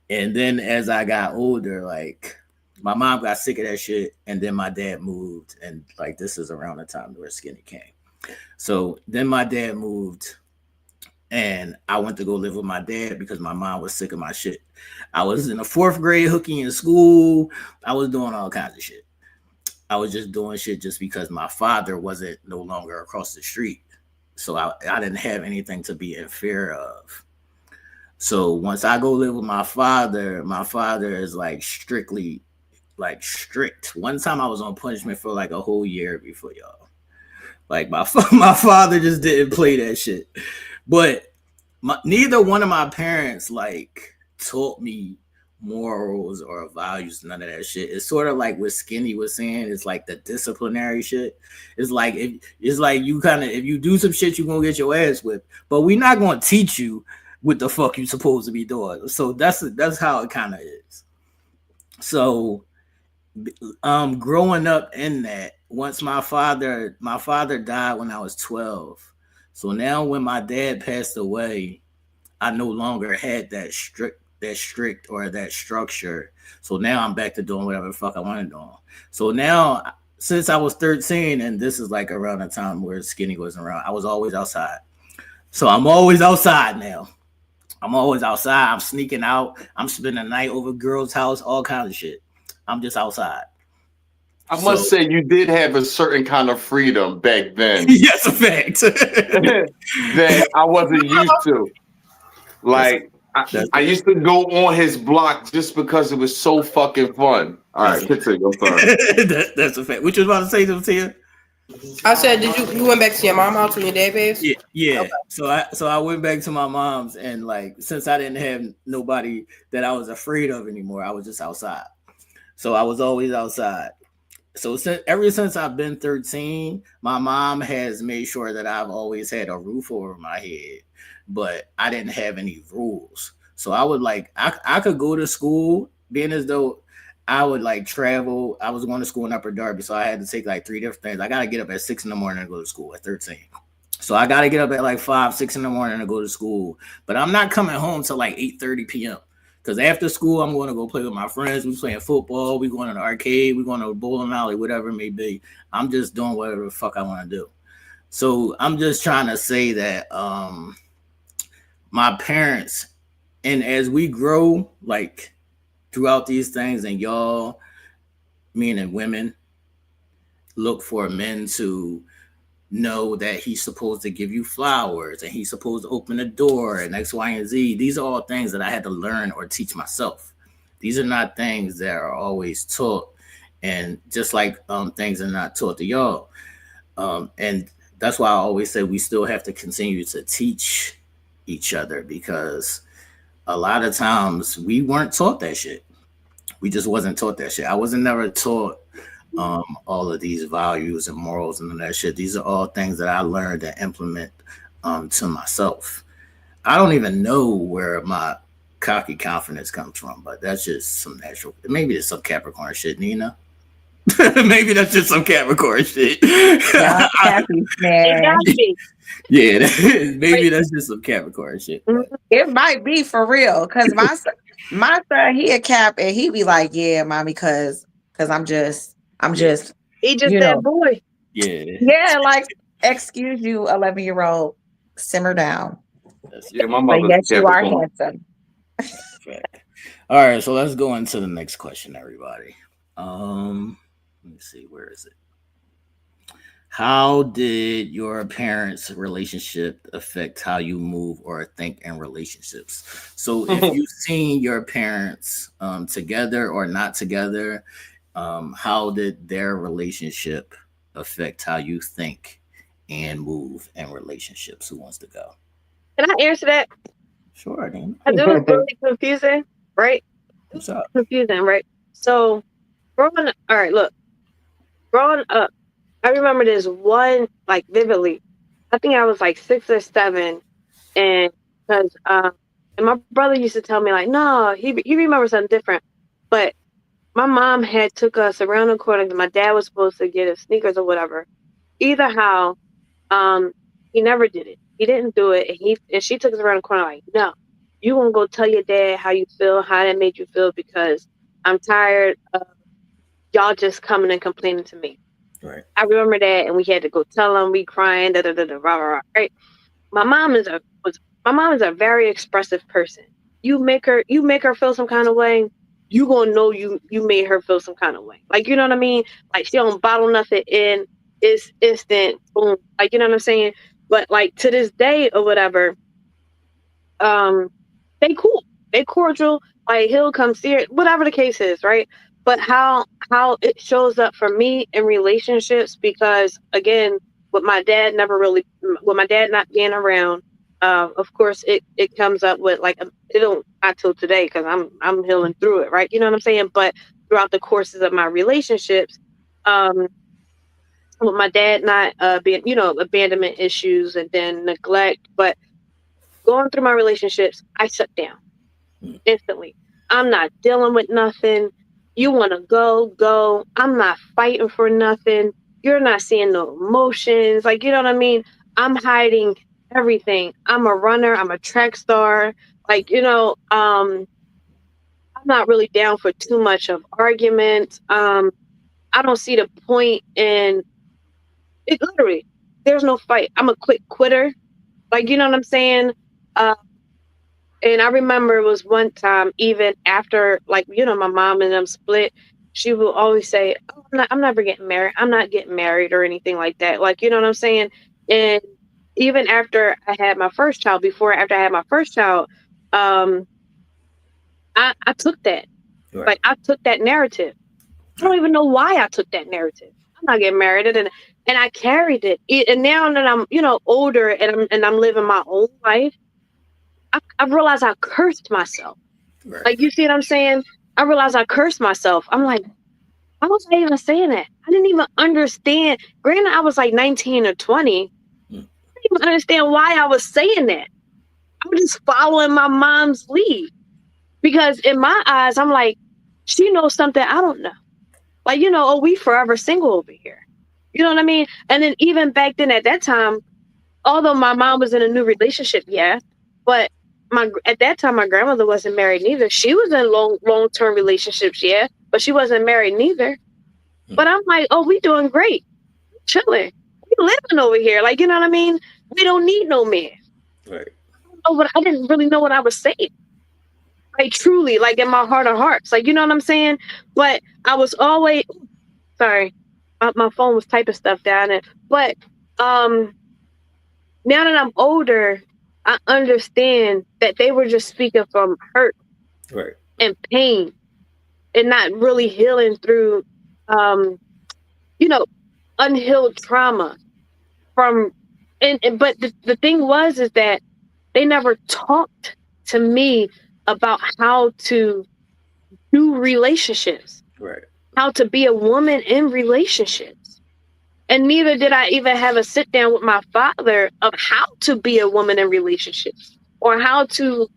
And then as I got older, like my mom got sick of that shit, and then my dad moved, and like this is around the time where Skinny came. So then my dad moved, and I went to go live with my dad because my mom was sick of my shit. I was in the 4th grade hooking in school. I was doing all kinds of shit. I was just doing shit just because my father wasn't no longer across the street. So I didn't have anything to be in fear of. So once I go live with my father is like strictly like strict. One time I was on punishment for like a whole year before y'all. Like my father just didn't play that shit. But neither one of my parents like taught me morals or values, none of that shit. It's sort of like what Skinny was saying. It's like the disciplinary shit. It's like you if you do some shit, you're gonna get your ass whipped. But we're not gonna teach you what the fuck you supposed to be doing. So that's how it kind of is. So growing up in that, once my father died when I was 12. So now when my dad passed away, I no longer had that strict or that structure. So now I'm back to doing whatever the fuck I want to do. So now since I was 13, and this is like around the time where Skinny wasn't around, I was always outside. So I'm always outside now. I'm always outside. I'm sneaking out. I'm spending the night over girls' house, all kinds of shit. I'm just outside. I must say you did have a certain kind of freedom back then. Yes, a fact. That I wasn't used to. Like I used to go on his block just because it was so fucking fun. All right, continue. I'm sorry. That's a fact. What you was about to say, Tia? I said, you went back to your mom's house when your dad passed? Yeah. Okay. So I went back to my mom's, and like since I didn't have nobody that I was afraid of anymore, I was just outside. So I was always outside. So ever since I've been 13, my mom has made sure that I've always had a roof over my head, but I didn't have any rules. So I would like I could go to school being as though I would like travel. I was going to school in Upper Darby, so I had to take like 3 different things. I got to get up at 6 in the morning to go to school at 13. So I got to get up at like 5, 6 in the morning to go to school. But I'm not coming home till like 8:30 p.m. Because after school, I'm going to go play with my friends. We're playing football. We're going to the arcade. We're going to a bowling alley, whatever it may be. I'm just doing whatever the fuck I want to do. So I'm just trying to say that my parents, and as we grow, like throughout these things, and y'all men and women look for men to know that he's supposed to give you flowers and he's supposed to open the door and X, Y, and Z. These are all things that I had to learn or teach myself. These are not things that are always taught, and just like things are not taught to y'all. And that's why I always say we still have to continue to teach each other, because a lot of times we weren't taught that shit. We just wasn't taught that shit. I wasn't never taught all of these values and morals and that shit. These are all things that I learned to implement to myself. I don't even know where my cocky confidence comes from, but that's just some natural. Maybe it's some Capricorn shit, Nina. Maybe that's just some Capricorn shit. Yeah, yeah, maybe that's just some Capricorn shit. But. It might be for real, because my son, he a Cap, and he be like, "Yeah, mommy, because I'm just he just that boy." Yeah, like, excuse you, 11-year-old, simmer down. Yeah, my mother. Yes, you are handsome. All right, so let's go into the next question, everybody. Let me see, where is it? How did your parents' relationship affect how you move or think in relationships? So if you've seen your parents together or not together, how did their relationship affect how you think and move in relationships? Who wants to go? Can I answer that? Sure, Dean. It was really confusing, right? What's up? Confusing, right? So growing up, I remember this one, like, vividly. I think I was like 6 or 7, and because and my brother used to tell me, like, no, he remembers something different. But my mom had took us around the corner. My dad was supposed to get us sneakers or whatever. Either how, he never did it. He didn't do it, and she took us around the corner, like, no, you gonna go tell your dad how you feel, how that made you feel, because I'm tired of y'all just coming and complaining to me. Right. I remember that, and we had to go tell him, we crying, rah, rah, rah, right? My mom is a very expressive person. You make her feel some kind of way, you gonna know you made her feel some kind of way. Like, you know what I mean? Like, she don't bottle nothing in. It's instant, boom. Like, you know what I'm saying? But like, to this day or whatever, they cool, they cordial. Like, he'll come see it, whatever the case is, right? But how it shows up for me in relationships, because again, with my dad not being around, of course it comes up with, like, it don't, not till today, because I'm healing through it, right? You know what I'm saying? But throughout the courses of my relationships, with my dad not being, abandonment issues and then neglect, but going through my relationships, I shut down instantly. I'm not dealing with nothing. You want to go. I'm not fighting for nothing. You're not seeing no emotions. Like, you know what I mean? I'm hiding everything. I'm a runner. I'm a track star. Like, I'm not really down for too much of argument. I don't see the point in it. Literally, there's no fight. I'm a quick quitter. Like, you know what I'm saying? And I remember it was one time, even after, like, my mom and them split, she would always say, oh, I'm never getting married. I'm not getting married or anything like that. Like, you know what I'm saying? And even after I had my first child, after I had my first child, I took that. Right. Like, I took that narrative. I don't even know why I took that narrative. I'm not getting married. And I carried it. And now that I'm, older and I'm living my own life, I realized I cursed myself. Right. Like, you see what I'm saying? I realized I cursed myself. I'm like, why was I even saying that? I didn't even understand. Granted, I was like 19 or 20. I didn't even understand why I was saying that. I was just following my mom's lead. Because in my eyes, I'm like, she knows something I don't know. Like, we forever single over here. You know what I mean? And then even back then at that time, although my mom was in a new relationship, yeah, but at that time, my grandmother wasn't married neither. She was in long-term relationships, yeah, but she wasn't married neither. But I'm like, oh, we doing great. Chilling. We living over here. Like, you know what I mean? We don't need no man. Right. Oh, but I didn't really know what I was saying. like truly, like in my heart of hearts, like, you know what I'm saying? But I was always, sorry, my phone was typing stuff down it. But now that I'm older, I understand that they were just speaking from hurt and pain and not really healing through, you know, unhealed trauma from, but the thing was, is that they never talked to me about how to do relationships, how to be a woman in relationships. And neither did I even have a sit down with my father of how to be a woman in relationships, or how to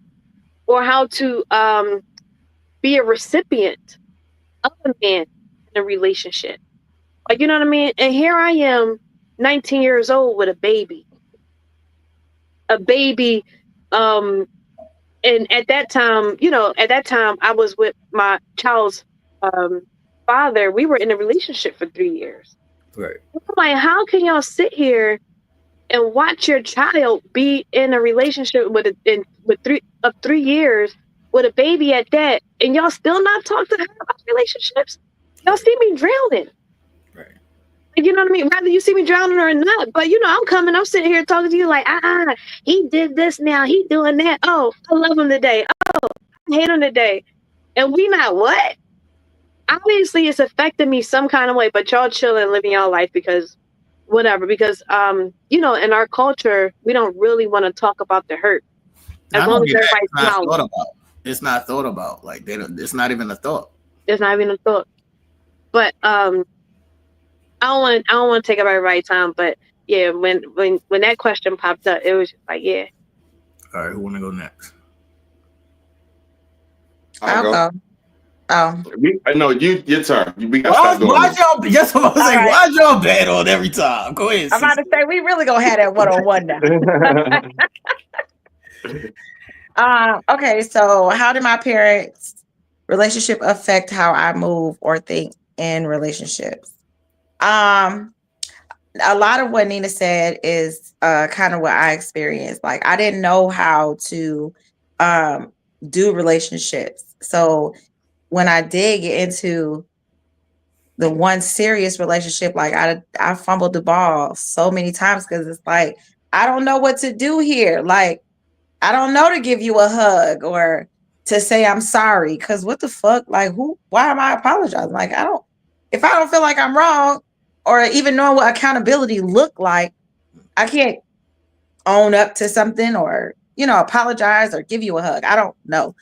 be a recipient of a man in a relationship. Like, you know what I mean? And here I am, 19 years old with a baby. And at that time, I was with my child's father. We were in a relationship for 3 years. Right. I'm like, how can y'all sit here and watch your child be in a relationship with 3 years with a baby at that, and y'all still not talk to her about relationships? Y'all see me drowning. Right. You know what I mean? Rather you see me drowning or not. But I'm sitting here talking to you like, he did this now, he doing that. Oh, I love him today. Oh, I hate him today. And we not what? Obviously it's affecting me some kind of way, but y'all chilling, living y'all life because whatever. Because in our culture, we don't really want to talk about the hurt. As long as everybody's smiling. It's not thought about. Like it's not even a thought. It's not even a thought. But I don't want to take up everybody's time, but yeah, when that question popped up, it was just like, yeah. All right, who want to go next? I'll go. Oh, no, your turn. We got to stop doing why'd y'all bad on every time? Go ahead. I'm about to say we really gonna have that one-on-one now. Okay, so how did my parents' relationship affect how I move or think in relationships? A lot of what Nina said is kind of what I experienced. Like, I didn't know how to do relationships. So when I did get into the one serious relationship, like I fumbled the ball so many times because it's like, I don't know what to do here. Like, I don't know to give you a hug or to say I'm sorry. Cause what the fuck? Like, why am I apologizing? Like, if I don't feel like I'm wrong, or even knowing what accountability look like, I can't own up to something or, apologize or give you a hug. I don't know.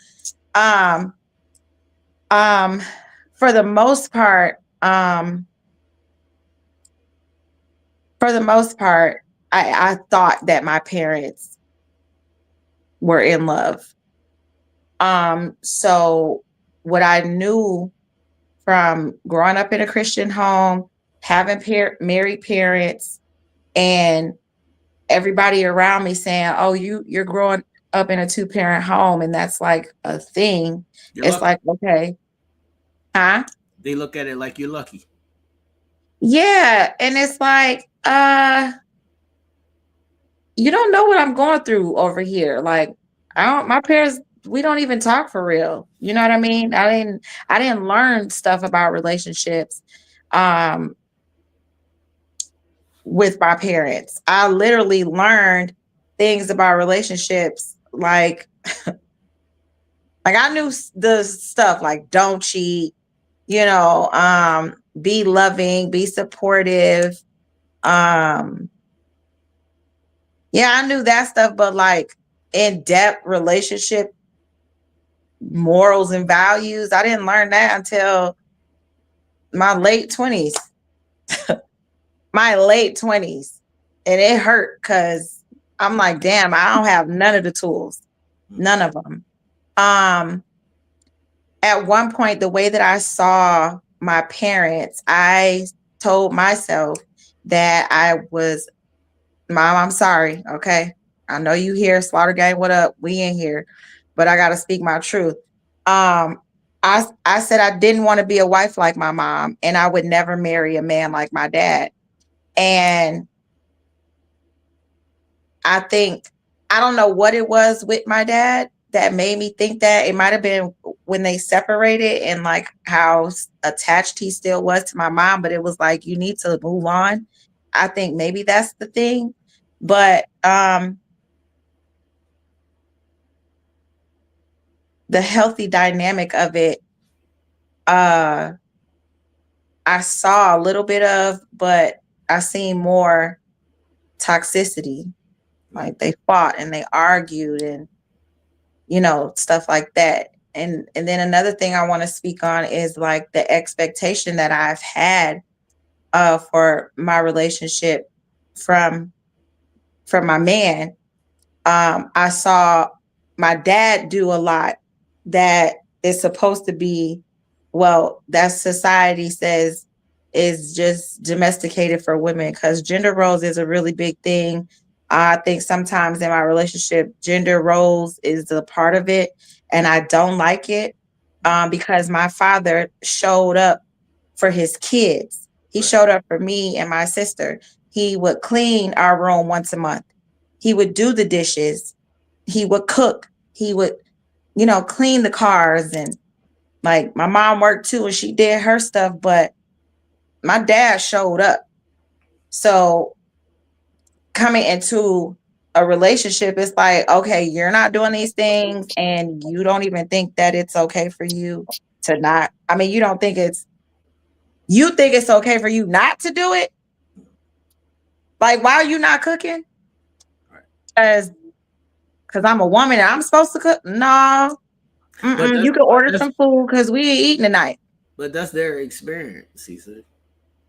For the most part, I thought that my parents were in love. So what I knew from growing up in a Christian home, having married parents, and everybody around me saying, oh, you're growing up in a 2-parent home, and that's like a thing. It's like, okay. Huh? They look at it like you're lucky. Yeah. And it's like, you don't know what I'm going through over here. Like, my parents, we don't even talk for real. You know what I mean? I didn't learn stuff about relationships with my parents. I literally learned things about relationships like I knew the stuff like don't cheat, be loving, be supportive. Yeah, I knew that stuff, but like in-depth relationship morals and values, I didn't learn that until my late 20s. My late 20s. And it hurt because I'm like, damn, I don't have none of the tools. None of them. At one point, the way that I saw my parents, I told myself that I was, Mom, I'm sorry. Okay. I know you here. Slaughter Gang, what up? We in here. But I got to speak my truth. I said I didn't want to be a wife like my mom, and I would never marry a man like my dad. And I don't know what it was with my dad that made me think that. It might have been when they separated and like how attached he still was to my mom, but it was like, you need to move on. I think maybe that's the thing. But the healthy dynamic of it, I saw a little bit of, but I seen more toxicity. Like they fought and they argued and, you know, stuff like that. And then another thing I want to speak on is like the expectation that I've had for my relationship from my man. I saw my dad do a lot that is supposed to be, well, that society says is just domesticated for women, because gender roles is a really big thing. I think sometimes in my relationship, gender roles is a part of it, and I don't like it because my father showed up for his kids. He showed up for me and my sister. He would clean our room once a month. He would do the dishes. He would cook. He would, you know, clean the cars. And like my mom worked too and she did her stuff, but my dad showed up. So coming into a relationship, it's like, okay, you're not doing these things and you don't even think that it's okay for you to not. I mean, you think it's okay for you not to do it? Like, why are you not cooking? Because I'm a woman and I'm supposed to cook? No. You can order some food because we ain't eating tonight. But that's their experience, he said.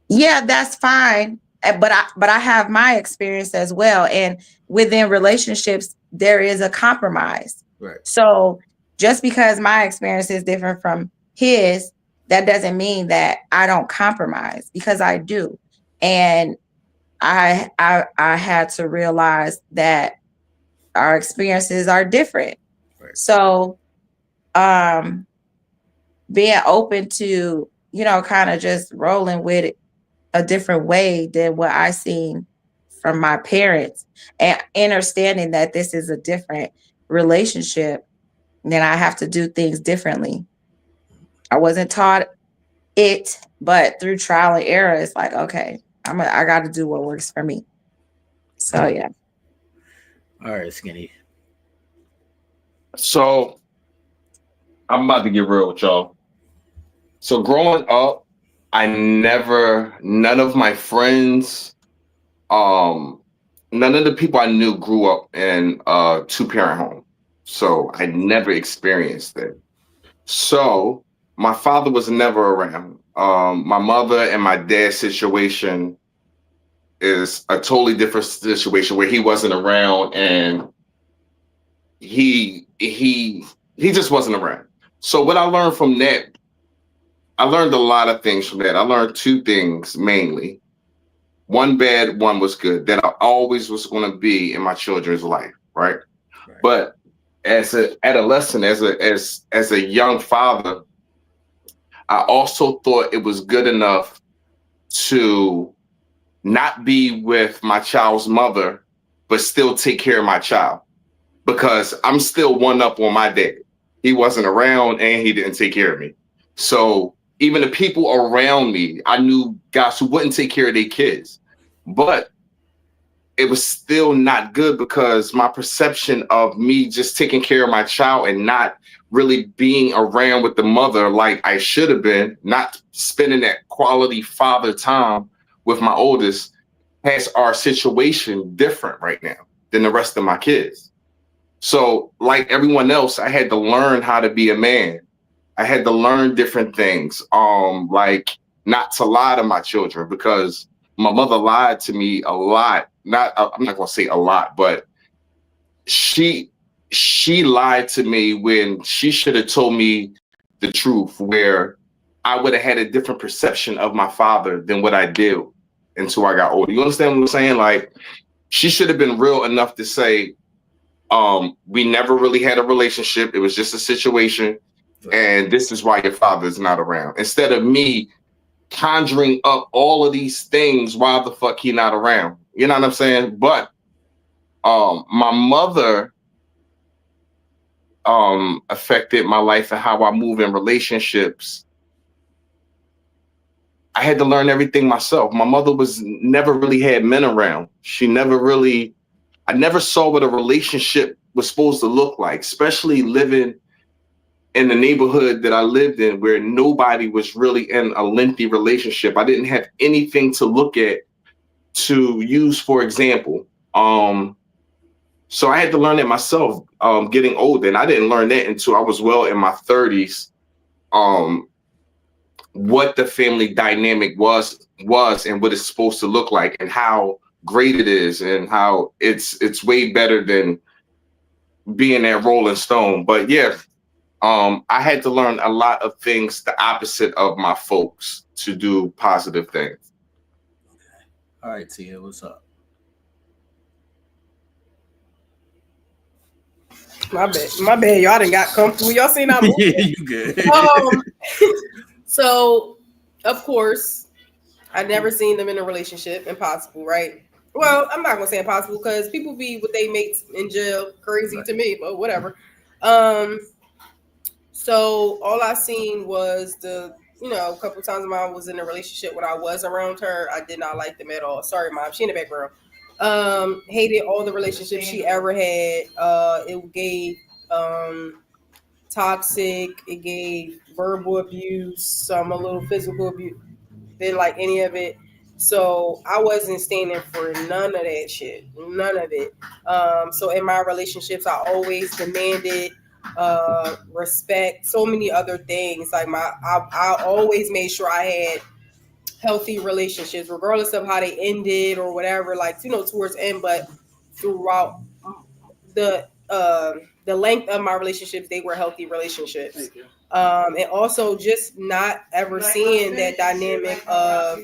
Yeah, that's fine. But I have my experience as well. And within relationships, there is a compromise. Right. So just because my experience is different from his, that doesn't mean that I don't compromise, because I do. And I had to realize that our experiences are different. Right. So being open to, kind of just rolling with it a different way than what I seen from my parents, and understanding that this is a different relationship, then I have to do things differently. I wasn't taught it, but through trial and error, it's like, okay, I got to do what works for me. So yeah. All right, Skinny. So I'm about to get real with y'all. So growing up, none of my friends, none of the people I knew grew up in a 2-parent home. So I never experienced it. So my father was never around. My mother and my dad's situation is a totally different situation where he wasn't around and he just wasn't around. So what I learned from that, I learned a lot of things from that. I learned 2 things mainly. One bad, one was good, that I always was going to be in my children's life, right? But as an adolescent, as a young father, I also thought it was good enough to not be with my child's mother, but still take care of my child, because I'm still one up on my dad. He wasn't around and he didn't take care of me. So even the people around me, I knew guys who wouldn't take care of their kids, but it was still not good, because my perception of me just taking care of my child and not really being around with the mother like I should have been, not spending that quality father time with my oldest, has our situation different right now than the rest of my kids. So like everyone else, I had to learn how to be a man. I had to learn different things, like not to lie to my children, because my mother lied to me a lot. I'm not gonna say a lot, but she lied to me when she should have told me the truth, where I would have had a different perception of my father than what I did until I got older. You understand what I'm saying? Like, she should have been real enough to say, we never really had a relationship. It was just a situation. And this is why your father is not around. Instead of me conjuring up all of these things, why the fuck he not around? You know what I'm saying? But my mother, affected my life and how I move in relationships, I had to learn everything myself. My mother was never really had men around. I never saw what a relationship was supposed to look like, especially living in the neighborhood that I lived in where nobody was really in a lengthy relationship. I didn't have anything to look at to use for example. So I had to learn it myself, getting older, and I didn't learn that until I was well in my 30s. What the family dynamic was and what it's supposed to look like and how great it is and how it's way better than being that Rolling Stone. But yeah, I had to learn a lot of things the opposite of my folks to do positive things. Okay. All right, Tia, what's up? My bad. Y'all done got comfortable. Y'all seen that movie? Yeah, you good. So, of course, I've never seen them in a relationship. Impossible, right? Well, I'm not gonna say impossible because people be with their mates in jail. Crazy to me, but whatever. So all I seen was a couple times Mom was in a relationship when I was around her. I did not like them at all. Sorry, Mom. She in the background. Hated all the relationships she ever had. It gave toxic. It gave verbal abuse, some a little physical abuse. Didn't like any of it. So I wasn't standing for none of that shit. None of it. So in my relationships, I always demanded respect, so many other things. Like I always made sure I had healthy relationships, regardless of how they ended or whatever, like, towards the end, but throughout the length of my relationships, they were healthy relationships. And also just not ever seeing that dynamic of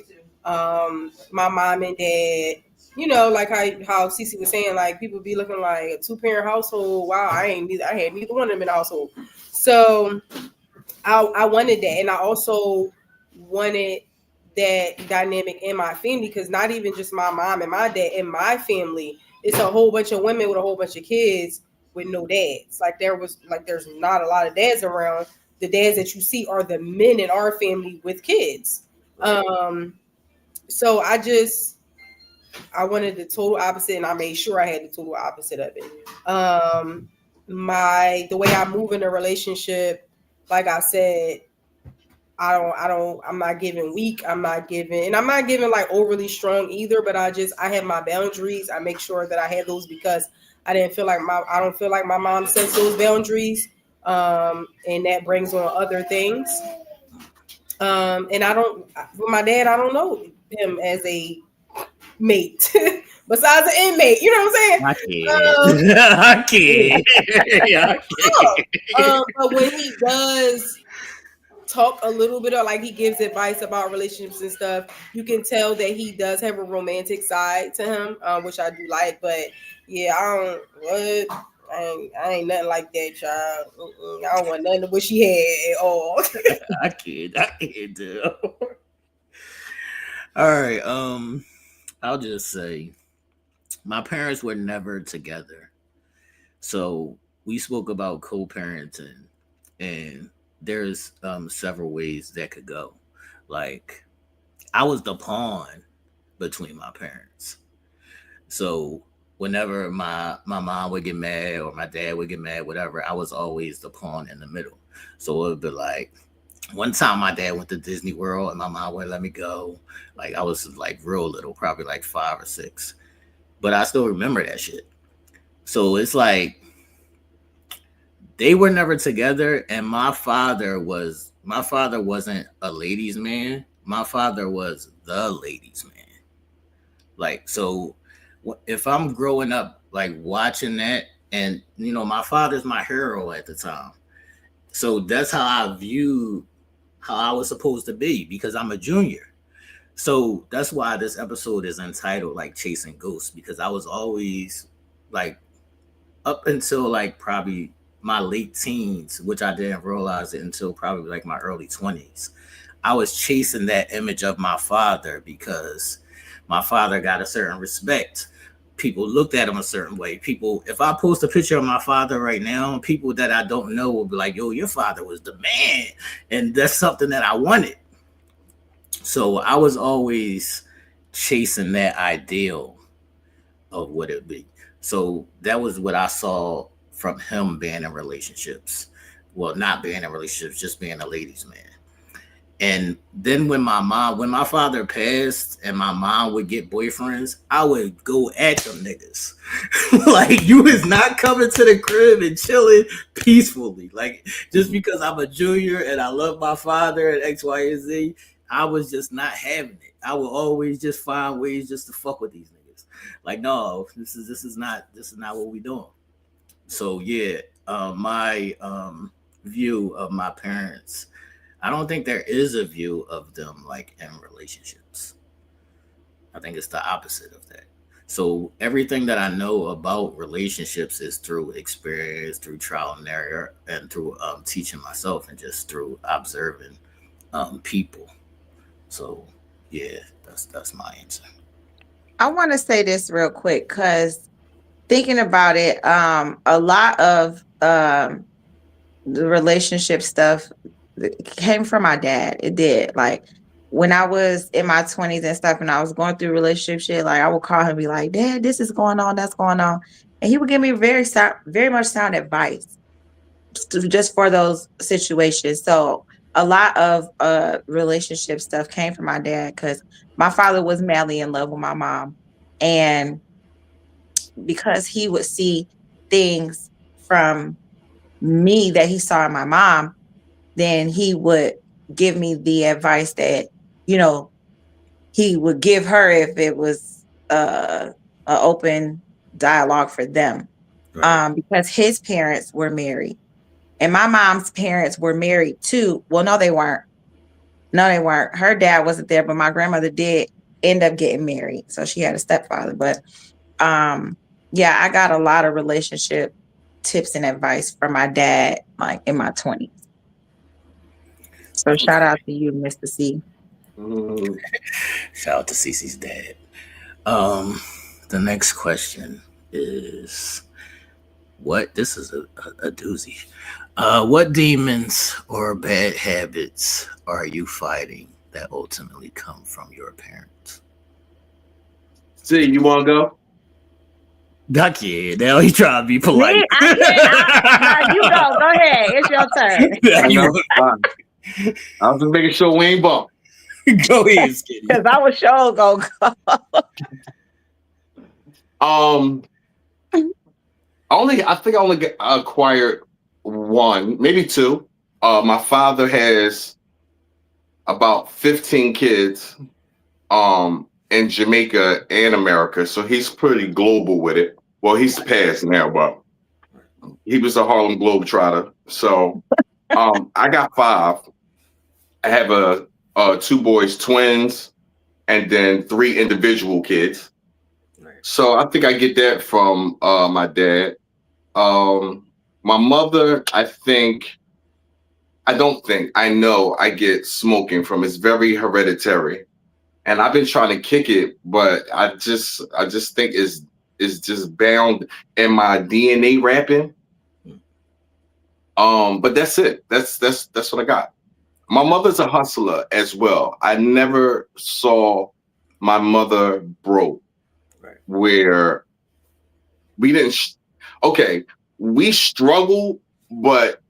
my mom and dad, like how Cece was saying, like people be looking like a 2-parent household. Wow, I had neither one of them in the household. So I wanted that, and I also wanted that dynamic in my family, because not even just my mom and my dad, in my family, it's a whole bunch of women with a whole bunch of kids with no dads. There's not a lot of dads around. The dads that you see are the men in our family with kids. So I wanted the total opposite, and I made sure I had the total opposite of it. The way I move in a relationship, like I said, I'm not giving weak. I'm not giving like overly strong either, but I have my boundaries. I make sure that I have those because I don't feel like my mom sets those boundaries. And that brings on other things. And with my dad, I don't know him as a mate besides an inmate. You know what I'm saying? I can't. But when he does talk a little bit of, like, he gives advice about relationships and stuff, you can tell that he does have a romantic side to him, which I do like. But yeah, I ain't nothing like that, child. I don't want nothing to what she had at all. I can't do. All right. I'll just say my parents were never together. So we spoke about co-parenting, and there's several ways that could go. Like, I was the pawn between my parents. So whenever my mom would get mad or my dad would get mad, whatever, I was always the pawn in the middle. So it would be like, one time my dad went to Disney World and my mom wouldn't let me go. Like, I was like real little, probably like 5 or 6. But I still remember that shit. So it's like they were never together, and my father wasn't a ladies' man. My father was the ladies' man. Like, so if I'm growing up like watching that, and my father's my hero at the time. So that's how I viewed how I was supposed to be, because I'm a junior. So that's why this episode is entitled like Chasing Ghosts, because I was always like, up until like probably my late teens, which I didn't realize it until probably like my early 20s. I was chasing that image of my father because my father got a certain respect people looked at him a certain way. People, if I post a picture of my father right now, people that I don't know will be like, yo, your father was the man. And that's something that I wanted. So I was always chasing that ideal of what it would be. So that was what I saw from him being in relationships. Well, not being in relationships, just being a ladies' man. And then when my father passed and my mom would get boyfriends, I would go at them niggas. Like, you is not coming to the crib and chilling peacefully. Like, just because I'm a junior and I love my father and X, Y, and Z, I was just not having it. I would always just find ways just to fuck with these niggas. Like, no, this is not what we doing. So yeah, my view of my parents, I don't think there is a view of them like in relationships. I think it's the opposite of that. So everything that I know about relationships is through experience, through trial and error, and through teaching myself and just through observing people. So yeah, that's my answer. I want to say this real quick because thinking about it, a lot of the relationship stuff came from my dad. It did. Like when I was in my 20s and stuff and I was going through relationship shit, like I would call him and be like, Dad, this is going on, that's going on. And he would give me very much sound advice just for those situations. So a lot of relationship stuff came from my dad because my father was madly in love with my mom. And because he would see things from me that he saw in my mom, then he would give me the advice that, you know, he would give her if it was an open dialogue for them. Right. Because his parents were married. And my mom's parents were married too. Well, no, they weren't. No, they weren't. Her dad wasn't there, but my grandmother did end up getting married. So she had a stepfather. But yeah, I got a lot of relationship tips and advice from my dad, like in my 20s. So shout out to you, Mr. C. Shout out to Cece's dad. The next question is this is a doozy. What demons or bad habits are you fighting that ultimately come from your parents? See, you want to go? Duck, yeah. Now he trying to be polite. Me? You go. Go ahead. It's your turn. I was just making sure we ain't bump. Go ahead, Skinny. Because I was sure going to go. I think I only acquired one, maybe two. My father has about 15 kids in Jamaica and America, so he's pretty global with it. Well, he's passed now, but he was a Harlem Globetrotter. So I got 5. I have two boys, twins, and then 3 individual kids. So I think I get that from my dad. My mother, I know I get smoking from. It's very hereditary. And I've been trying to kick it, but I just think it's just bound in my DNA wrapping. But that's it. That's what I got. My mother's a hustler as well. I never saw my mother broke. Right. Where we didn't. We struggle, but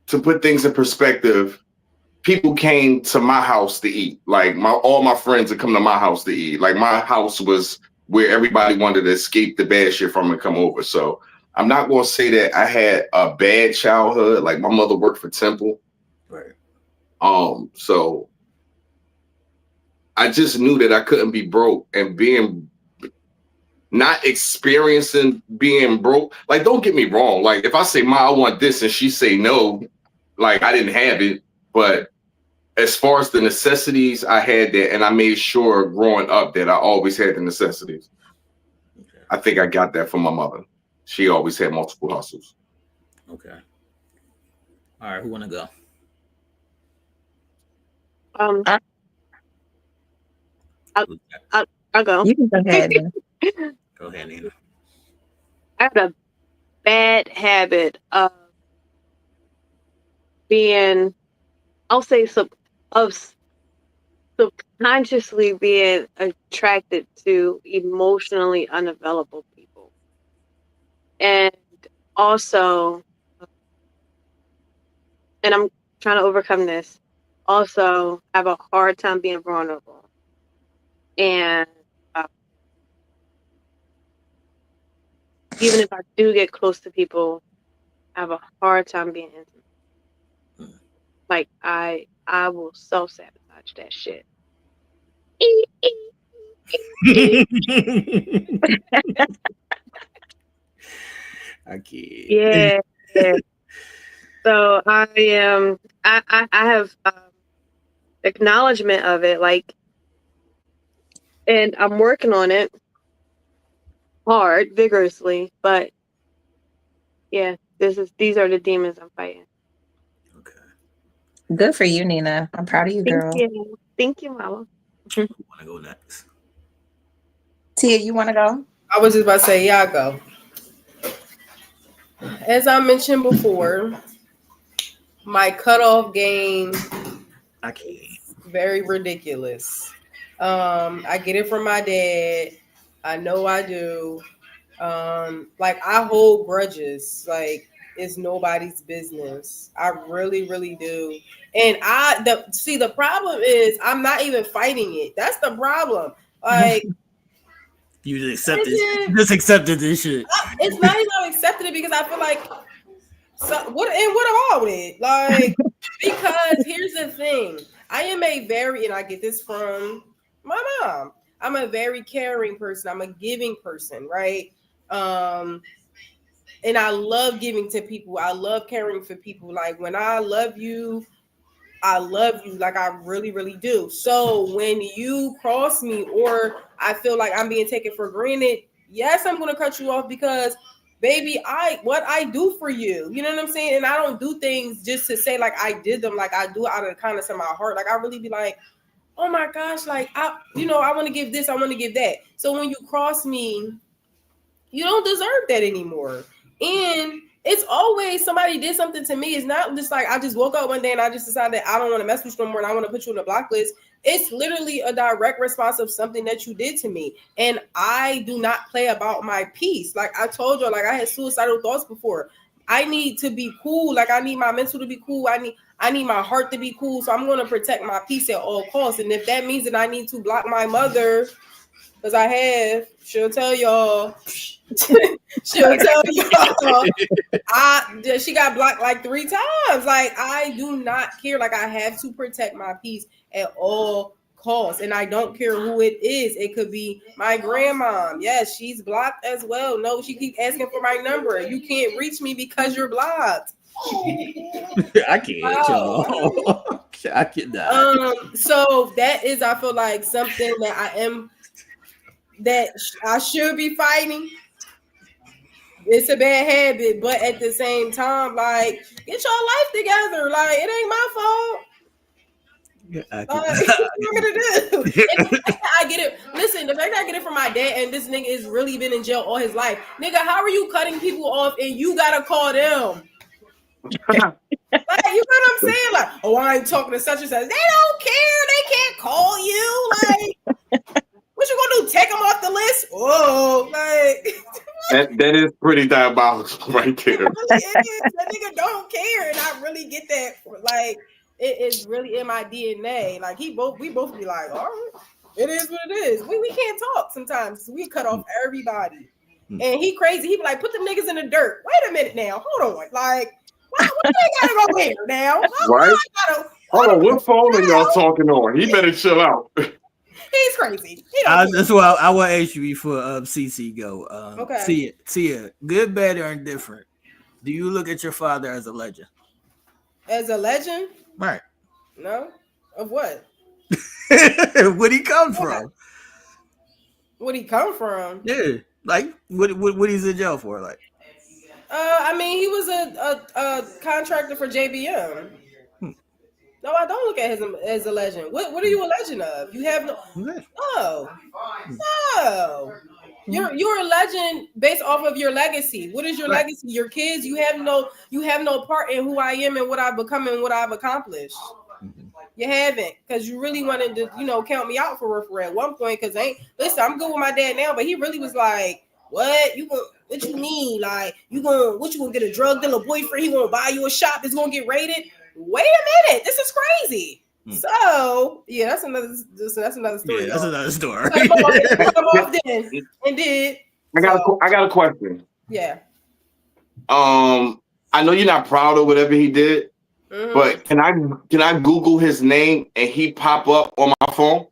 to put things in perspective, people came to my house to eat. Like all my friends would come to my house to eat. Like my house was where everybody wanted to escape the bad shit from and come over. So I'm not going to say that I had a bad childhood. Like my mother worked for Temple. Right. So I just knew that I couldn't be broke, and not experiencing being broke. Like, don't get me wrong. Like if I say, Ma, I want this, and she say no, like I didn't have it. But as far as the necessities, I had that, and I made sure growing up that I always had the necessities. Okay. I think I got that from my mother. She always had multiple hustles. Okay. All right, who want to go? I'll go. You can go ahead. Go ahead, Nina. I had a bad habit of being, I'll say, subconsciously being attracted to emotionally unavailable people. And also, and I'm trying to overcome this, also have a hard time being vulnerable. And even if I do get close to people, I have a hard time being intimate. Like I will self-sabotage that shit. I can't. Yeah. So I am. I have acknowledgement of it, like, and I'm working on it hard, vigorously. But yeah, these are the demons I'm fighting. Good for you, Nina. I'm proud of you, girl. Thank you, Mama. Want to go next? Tia, you want to go? I was just about to say, yeah, I'll go. As I mentioned before, my cutoff game, I can't. Very ridiculous. I get it from my dad. I know I do. Like I hold grudges. Like it's nobody's business. I really, really do. And the problem is I'm not even fighting it. That's the problem. Like you just accepted. You just accepted this shit. It's not even accepted it because I feel like what am I with it? Like because here's the thing. I am and I get this from my mom. I'm a very caring person. I'm a giving person, right? And I love giving to people. I love caring for people. Like when I love you, like I really, really do. So when you cross me or I feel like I'm being taken for granted, yes, I'm gonna cut you off because baby, what I do for you. You know what I'm saying? And I don't do things just to say like I did them, like I do it out of the kindness of my heart. Like I really be like, oh my gosh, like I want to give this, I want to give that. So when you cross me, you don't deserve that anymore. And it's always somebody did something to me. It's not just like I just woke up one day and I just decided that I don't want to mess with you no more and I want to put you on the block list. It's literally a direct response of something that you did to me. And I do not play about my peace. Like I told you, like I had suicidal thoughts before. I need to be cool. Like I need my mental to be cool. I need my heart to be cool. So I'm going to protect my peace at all costs. And if that means that I need to block my mother, because she'll tell y'all. She'll tell y'all. She got blocked like 3 times. Like I do not care. Like I have to protect my peace at all costs, and I don't care who it is. It could be my grandma. Yes, she's blocked as well. No, she keeps asking for my number. You can't reach me because you're blocked. I can't. Wow. I cannot. So that is, I feel like something that I should be fighting. It's a bad habit, but at the same time, like, get your life together. Like, it ain't my fault. What you want me to do? I get it. Listen, the fact that I get it from my dad and this nigga has really been in jail all his life. Nigga, how are you cutting people off and you gotta call them? Like, you know what I'm saying? Like, oh, I ain't talking to such and such. They don't care. They can't call you. Like, what you gonna do? Take them off the list? Oh, like that is pretty diabolical right there. It really is. That nigga don't care, and I really get that. Like, it is really in my DNA. Like, we both be like, all right, it is what it is. We can't talk sometimes. We cut off everybody, and he crazy. He be like, put them niggas in the dirt. Wait a minute now. Hold on. Like, why they gotta go there now? Right? Hold on. What phone are y'all talking on? He better chill out. He's crazy. That's why I will ask you before CC go. Okay. Tia, good, bad, or indifferent? Do you look at your father as a legend? As a legend? Right. No. Of what? Where'd he come from? Where'd he come from? Yeah. Like what he's in jail for? Like. I mean, he was a contractor for JBM. No, I don't look at him as a legend. What are you a legend of? You have no. You're a legend based off of your legacy. What is your legacy? Your kids. You have no part in who I am and what I've become and what I've accomplished. You haven't, because you really wanted to, count me out for real at one point. Because I'm good with my dad now, but he really was like, what you mean? Like what you gonna get a drug dealer boyfriend? He gonna buy you a shop that's gonna get raided? Wait a minute, this is crazy. So yeah, that's another story. Yeah, that's another story. Come off then and did. I got a question. Yeah. I know you're not proud of whatever he did, but can I Google his name and he pop up on my phone?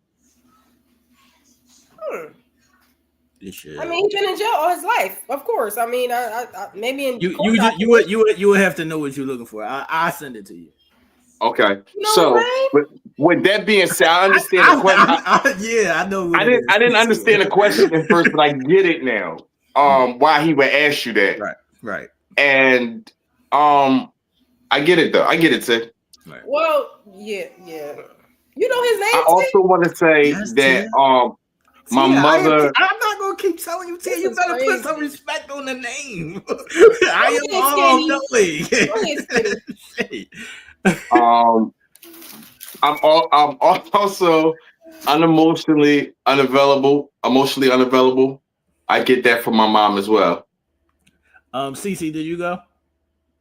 I mean, he's been in jail all his life, of course. I mean, I maybe in you would have to know what you're looking for. I send it to you. Okay, so with that being said, I understand the question. I know. I didn't understand the question at first, but I get it now. Why he would ask you that? Right. And I get it though. I get it, Sid. Right. Well, yeah. You know his name. I also want to say that my mother. I'm not gonna keep telling you, Tia. You better put some respect on the name. I am I'm also emotionally unavailable. I get that from my mom as well. Cece, did you go?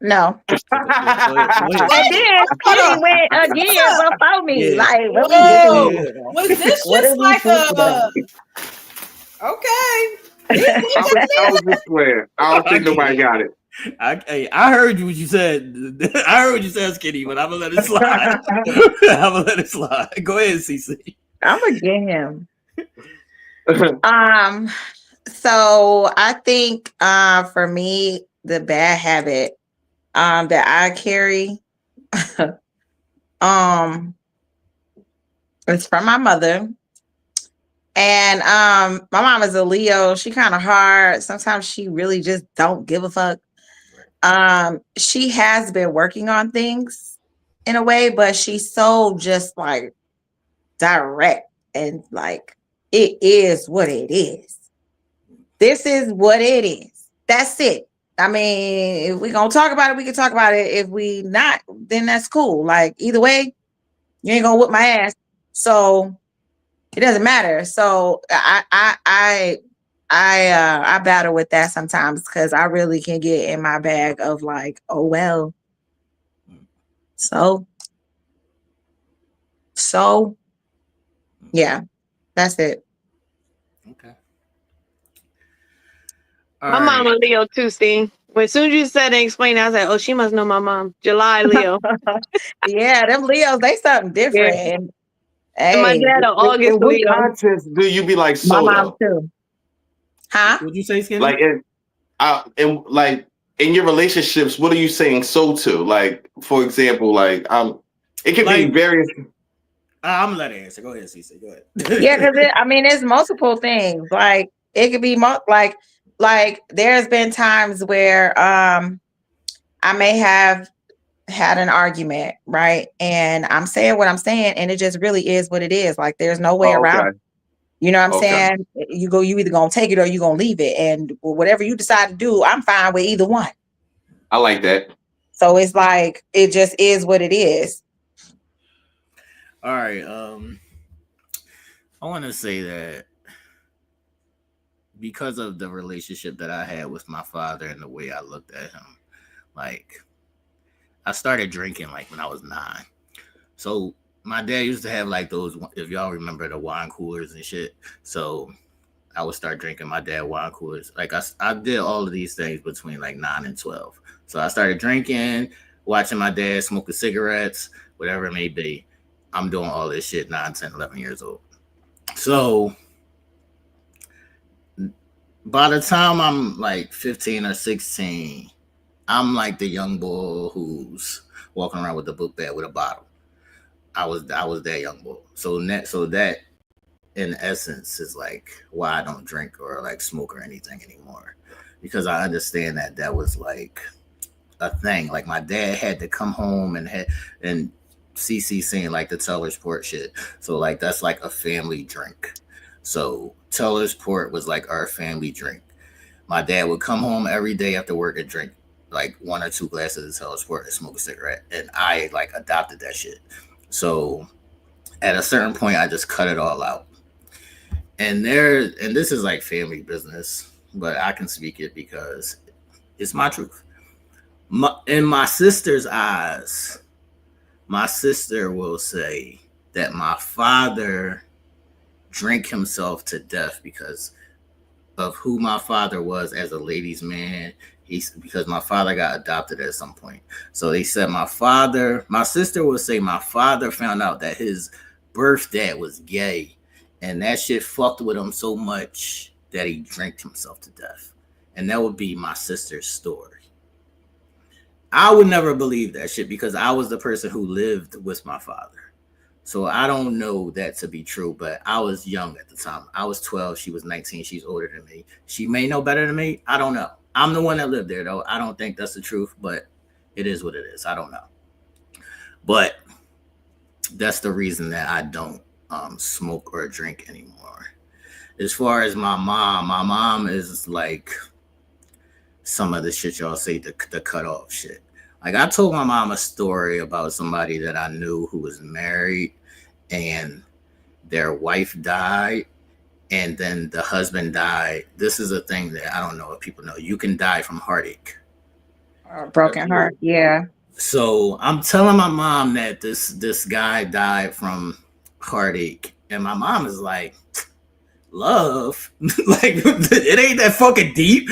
No. Go ahead. I did. Went again before me. Yeah. Like, was this just like a? Okay. I was just playing. I don't think nobody got it. I heard what you said. I heard what you said, Skinny, but I'm gonna let it slide. Go ahead, CC. I'm gonna get him. So I think for me, the bad habit that I carry it's from my mother. And my mom is a Leo. She kind of hard. Sometimes she really just don't give a fuck. She has been working on things in a way, but she's so just like direct and like, it is what it is. This is what it is. That's it. I mean, if we're gonna talk about it, we can talk about it. If we not, then that's cool. Like either way, you ain't gonna whip my ass. So it doesn't matter. So I battle with that sometimes because I really can get in my bag of like, oh well. So yeah, that's it. Okay. My mom a Leo too, Steve. As soon as you said and explained, I was like, oh, she must know my mom. July Leo. Yeah, them Leos, they something different. Yeah. And my dad an August what Leo. contest do you be like My mom solo? too. Huh? Would you say, Skinny? Like in your relationships, what are you saying so to? Like, for example, like it can be various. I'm gonna let her answer. Go ahead, CC. Go ahead. Yeah, because it's multiple things. Like it could be like there's been times where I may have had an argument, right? And I'm saying what I'm saying, and it just really is what it is. Like there's no way around it. You know what I'm saying? You either gonna take it or you gonna leave it. And whatever you decide to do, I'm fine with either one. I like that. So it's like it just is what it is. All right. I want to say that because of the relationship that I had with my father and the way I looked at him, like I started drinking like when I was 9. So my dad used to have like those, if y'all remember, the wine coolers and shit. So I would start drinking my dad wine coolers. Like I did all of these things between like 9 and 12. So I started drinking, watching my dad smoking cigarettes, whatever it may be. I'm doing all this shit 9, 10, 11 years old. So by the time I'm like 15 or 16, I'm like the young boy who's walking around with a book bag with a bottle. I was that young boy. So that in essence is like why I don't drink or like smoke or anything anymore, because I understand that was like a thing. Like my dad had to come home and CC saying like the Teller Sport shit. So like that's like a family drink. So Teller's Port was like our family drink. My dad would come home every day after work and drink like 1 or 2 glasses of Teller's Port and smoke a cigarette. And I like adopted that shit. So at a certain point, I just cut it all out. And this is like family business, but I can speak it because it's my truth. In my sister's eyes, my sister will say that my father drank himself to death because of who my father was as a ladies' man. Because my father got adopted at some point. So they said my sister will say my father found out that his birth dad was gay, and that shit fucked with him so much that he drank himself to death. And that would be my sister's story. I would never believe that shit because I was the person who lived with my father. So I don't know that to be true, but I was young at the time. I was 12. She was 19. She's older than me. She may know better than me. I don't know. I'm the one that lived there, though. I don't think that's the truth, but it is what it is. I don't know. But that's the reason that I don't smoke or drink anymore. As far as my mom is like some of the shit y'all say, the cut off shit. Like I told my mom a story about somebody that I knew who was married and their wife died and then the husband died. This is a thing that I don't know if people know. You can die from heartache. Broken heart, yeah. So I'm telling my mom that this guy died from heartache. And my mom is like, love? Like, it ain't that fucking deep.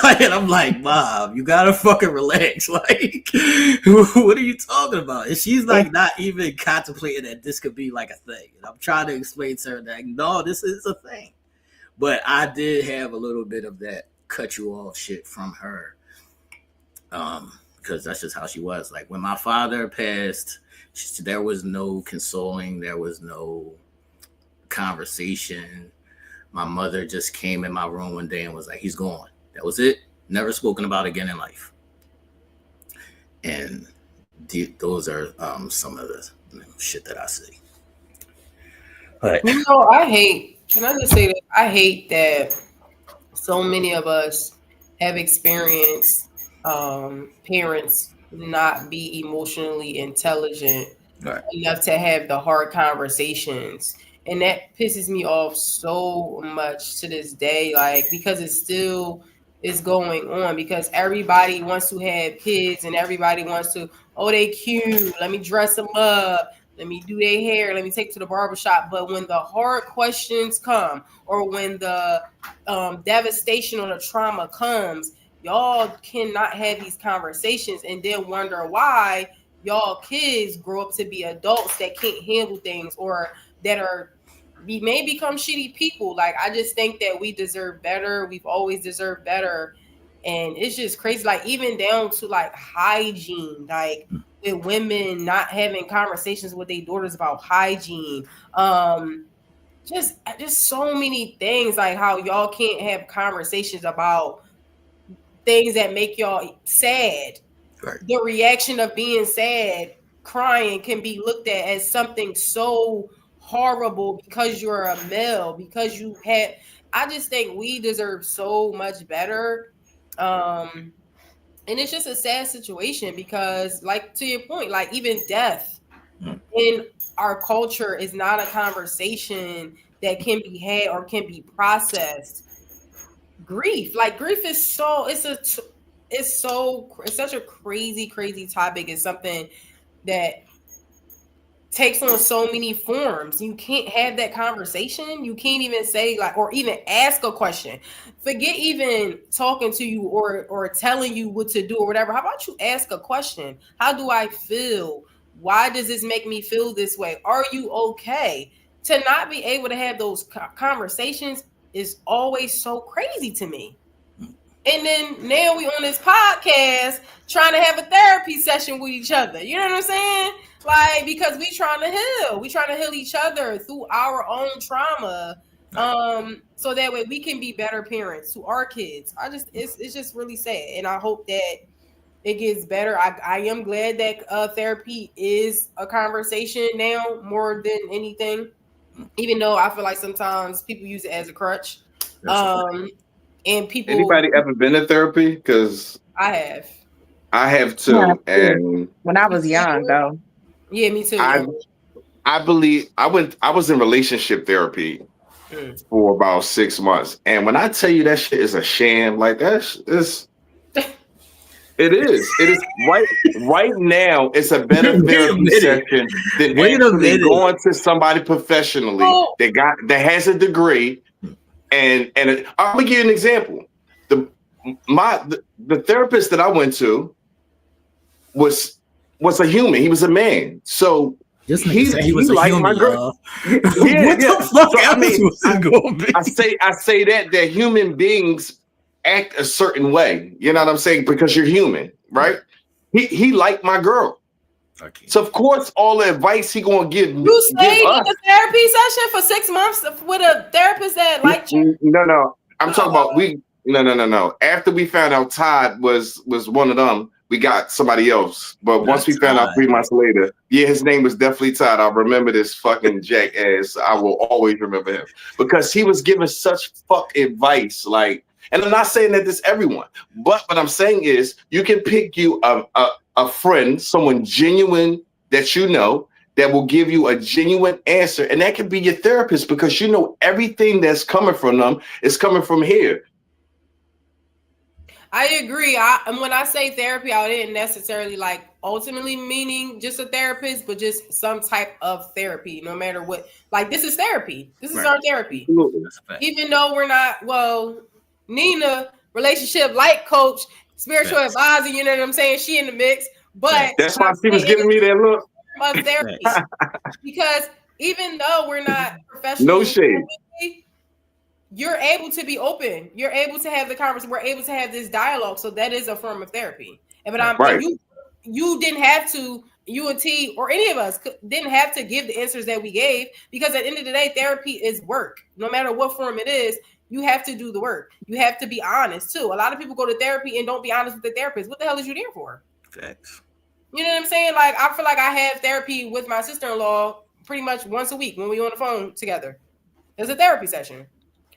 Like, and I'm like, Mom, you gotta fucking relax. Like, what are you talking about? And she's like not even contemplating that this could be like a thing. And I'm trying to explain to her that, no, this is a thing. But I did have a little bit of that cut you off shit from her. Because that's just how she was. Like, when my father passed, there was no consoling. There was no conversation. My mother just came in my room one day and was like, he's gone. That was it. Never spoken about again in life. And those are some of the shit that I see. But can I just say that I hate that so many of us have experienced parents not be emotionally intelligent enough to have the hard conversations. And that pisses me off so much to this day, like, because it still is going on, because everybody wants to have kids and everybody wants to, oh, they cute, let me dress them up, let me do their hair, let me take to the barbershop. But when the hard questions come, or when the devastation or the trauma comes, y'all cannot have these conversations and then wonder why y'all kids grow up to be adults that can't handle things, or that may become shitty people. Like, I just think that we deserve better. We've always deserved better. And it's just crazy. Like, even down to like hygiene, like with women not having conversations with their daughters about hygiene. Just so many things, like how y'all can't have conversations about things that make y'all sad. Right. The reaction of being sad, crying, can be looked at as something so horrible because you're a male, because you had. I just think we deserve so much better. And it's just a sad situation because, like, to your point, like, even death in our culture is not a conversation that can be had or can be processed. Grief is it's such a crazy topic. It's something that takes on so many forms. You can't have that conversation. You can't even say, like, or even ask a question. Forget even talking to you or telling you what to do or whatever. How about you ask a question? How do I feel? Why does this make me feel this way? Are you okay? To not be able to have those conversations is always so crazy to me. And then now we on this podcast trying to have a therapy session with each other. You know what I'm saying? Like, because we trying to heal each other through our own trauma. So that way we can be better parents to our kids. It's just really sad. And I hope that it gets better. I am glad that therapy is a conversation now more than anything. even though I feel like sometimes people use it as a crutch. And people. Anybody ever been to therapy? Because I have. I have too. And when I was young, though. Yeah, me too. I believe I was in relationship therapy for about 6 months. And when I tell you that shit is a sham, like it is. It is right now. It's a better therapy session than actually going to somebody professionally that has a degree. And I'm gonna give you an example. The therapist that I went to was a human. He was a man. So he was liked my girl. What the fuck? So, I say that human beings act a certain way. You know what I'm saying? Because you're human, right? He liked my girl. Okay. So of course, all the advice he gonna give me. You stayed in a therapy session for 6 months with a therapist that liked you? No. I'm talking about No. After we found out Todd was one of them, we got somebody else. But once we found out 3 months later, his name was definitely Todd. I'll remember this fucking jackass. I will always remember him because he was giving such fuck advice. Like, and I'm not saying that this everyone, but what I'm saying is you can pick you a friend, someone genuine that you know that will give you a genuine answer, and that can be your therapist because you know everything that's coming from them is coming from here. I agree. And when I say therapy, I didn't necessarily like ultimately meaning just a therapist, but just some type of therapy, no matter what. Like, this is therapy. This is our therapy. Even though we're not, Nina, relationship life coach, spiritual advisor, you know what I'm saying? She in the mix. But that's why she was giving me that look. Of therapy. Because even though we're not professional, no shade. You're able to be open. You're able to have the conversation. We're able to have this dialogue. So that is a form of therapy. But you didn't have to, you and T or any of us didn't have to give the answers that we gave, because at the end of the day, therapy is work. No matter what form it is, you have to do the work. You have to be honest too. A lot of people go to therapy and don't be honest with the therapist. What the hell is you there for? Facts. You know what I'm saying? Like, I feel like I have therapy with my sister-in-law pretty much once a week when we on the phone together. It's a therapy session.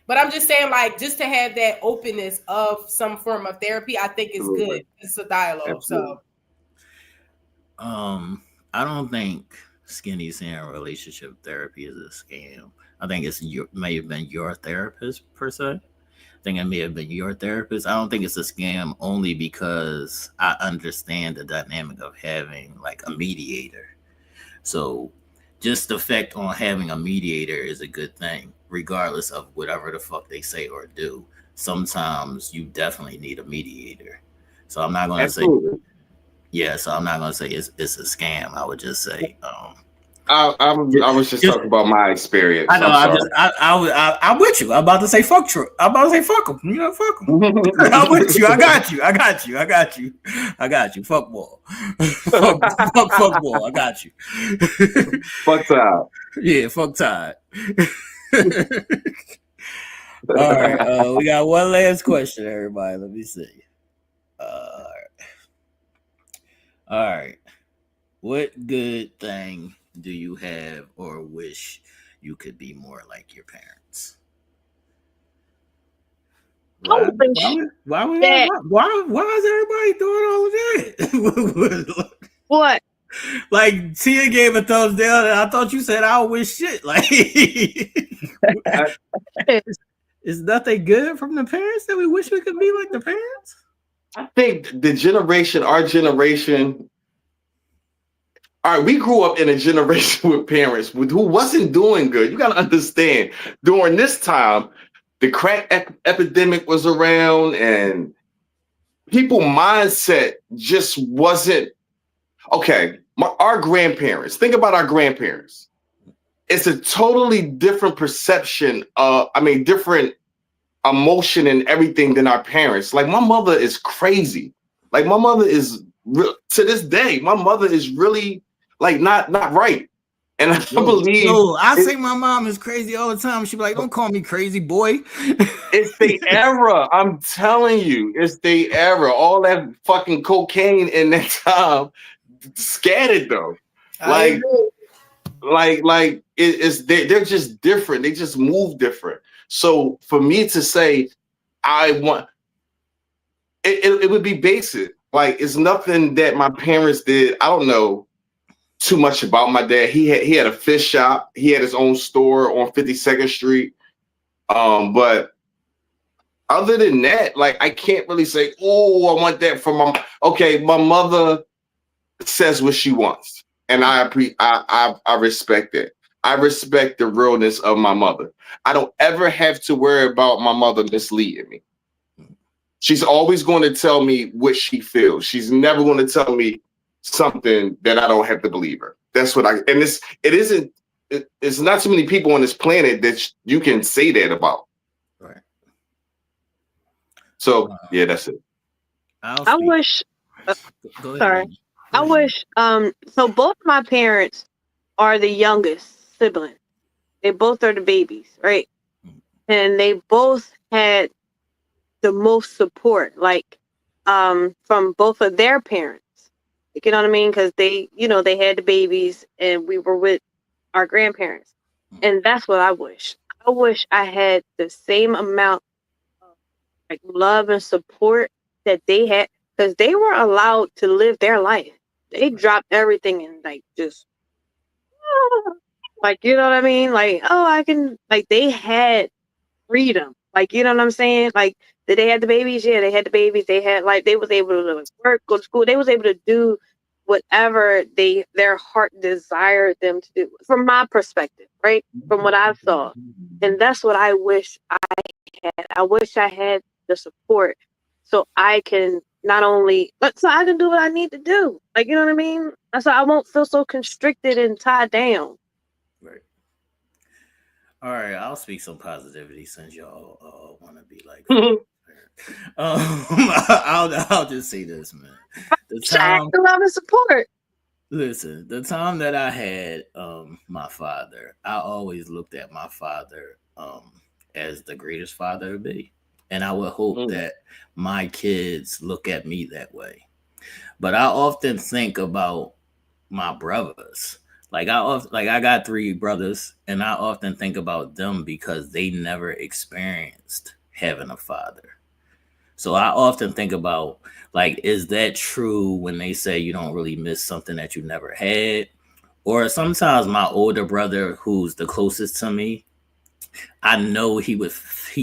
But I'm just saying, like, just to have that openness of some form of therapy, I think is good. It's a dialogue. Absolutely. So, I don't think Skinny saying relationship therapy is a scam. I think may have been your therapist per se. I think it may have been your therapist. I don't think it's a scam only because I understand the dynamic of having like a mediator. So just the fact on having a mediator is a good thing, regardless of whatever the fuck they say or do. Sometimes you definitely need a mediator. So I'm not going to say, so I'm not going to say it's a scam. I would just say, I was just talking about my experience. I know. I'm with you. I'm about to say fuck True. I'm about to say fuck them. You know, fuck them. I'm with you. I got you. Fuck ball. fuck ball. I got you. Fuck Todd. Yeah, fuck Todd. All right. We got one last question, everybody. Let me see. All right. What good thing do you have or wish you could be more like your parents? Why is everybody doing all of that? What? Like, Tia gave a thumbs down, and I thought you said I wish shit. Like, is nothing good from the parents that we wish we could be like the parents? I think our generation. All right, we grew up in a generation with parents who wasn't doing good. You got to understand, during this time, the crack epidemic was around, and people's mindset just wasn't okay. Our grandparents. Think about our grandparents. It's a totally different perception. Different emotion and everything than our parents. Like, my mother is crazy. Like, my mother is to this day. My mother is really. Like, not right. And I believe. I say my mom is crazy all the time. She be like, don't call me crazy, boy. It's the era. I'm telling you. It's the era. All that fucking cocaine in that time scattered, though. they're just different. They just move different. So for me to say I want it would be basic. Like it's nothing that my parents did. I don't know too much about my dad. He had a fish shop. He had his own store on 52nd Street. But other than that, like I can't really say, oh, I want that from my. Okay, my mother says what she wants, and I respect it. I respect the realness of my mother. I don't ever have to worry about my mother misleading me. She's always going to tell me what she feels. She's never going to tell me something that I don't have to believe her. That's what it's not too many people on this planet that you can say that about. Right. So yeah, that's it. I wish. Go ahead, Sorry. man. I wish. So both my parents are the youngest sibling. They both are the babies, right? And they both had the most support, like, from both of their parents. You know what I mean? Because they had the babies, and we were with our grandparents, and that's what I wish. I wish I had the same amount of like love and support that they had, because they were allowed to live their life. They dropped everything and like just like, you know what I mean? Like, oh, I can, like, they had freedom. Like, you know what I'm saying? Like, did they have the babies? Yeah, they had the babies. They had, like, they was able to work, go to school. They was able to do whatever their heart desired them to do, from my perspective, right? From what I saw. And that's what I wish I had. I wish I had the support so I can not only, but so I can do what I need to do. Like, you know what I mean? So I won't feel so constricted and tied down. Right. All right, I'll speak some positivity since y'all want to be like. I'll just say this, man. The time, love and support. Listen, the time that I had my father, I always looked at my father as the greatest father to be, and I would hope that my kids look at me that way. But I often think about my brothers. Like I got 3 brothers, and I often think about them because they never experienced having a father. So I often think about, like, is that true when they say you don't really miss something that you never had? Or sometimes my older brother, who's the closest to me, I know he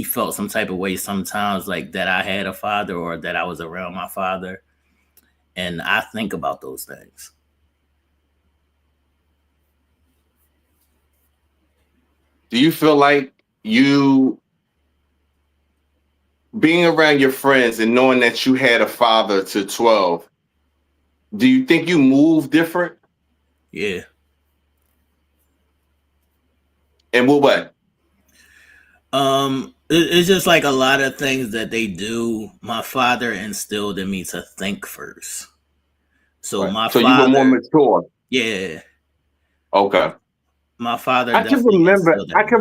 felt some type of way sometimes, like that I had a father or that I was around my father. And I think about those things. Do you feel like you being around your friends and knowing that you had a father to 12, do you think you move different? Yeah. And what? It's just like a lot of things that they do. My father instilled in me to think first. So right. my so father, you were more mature. Yeah. Okay. My father. I can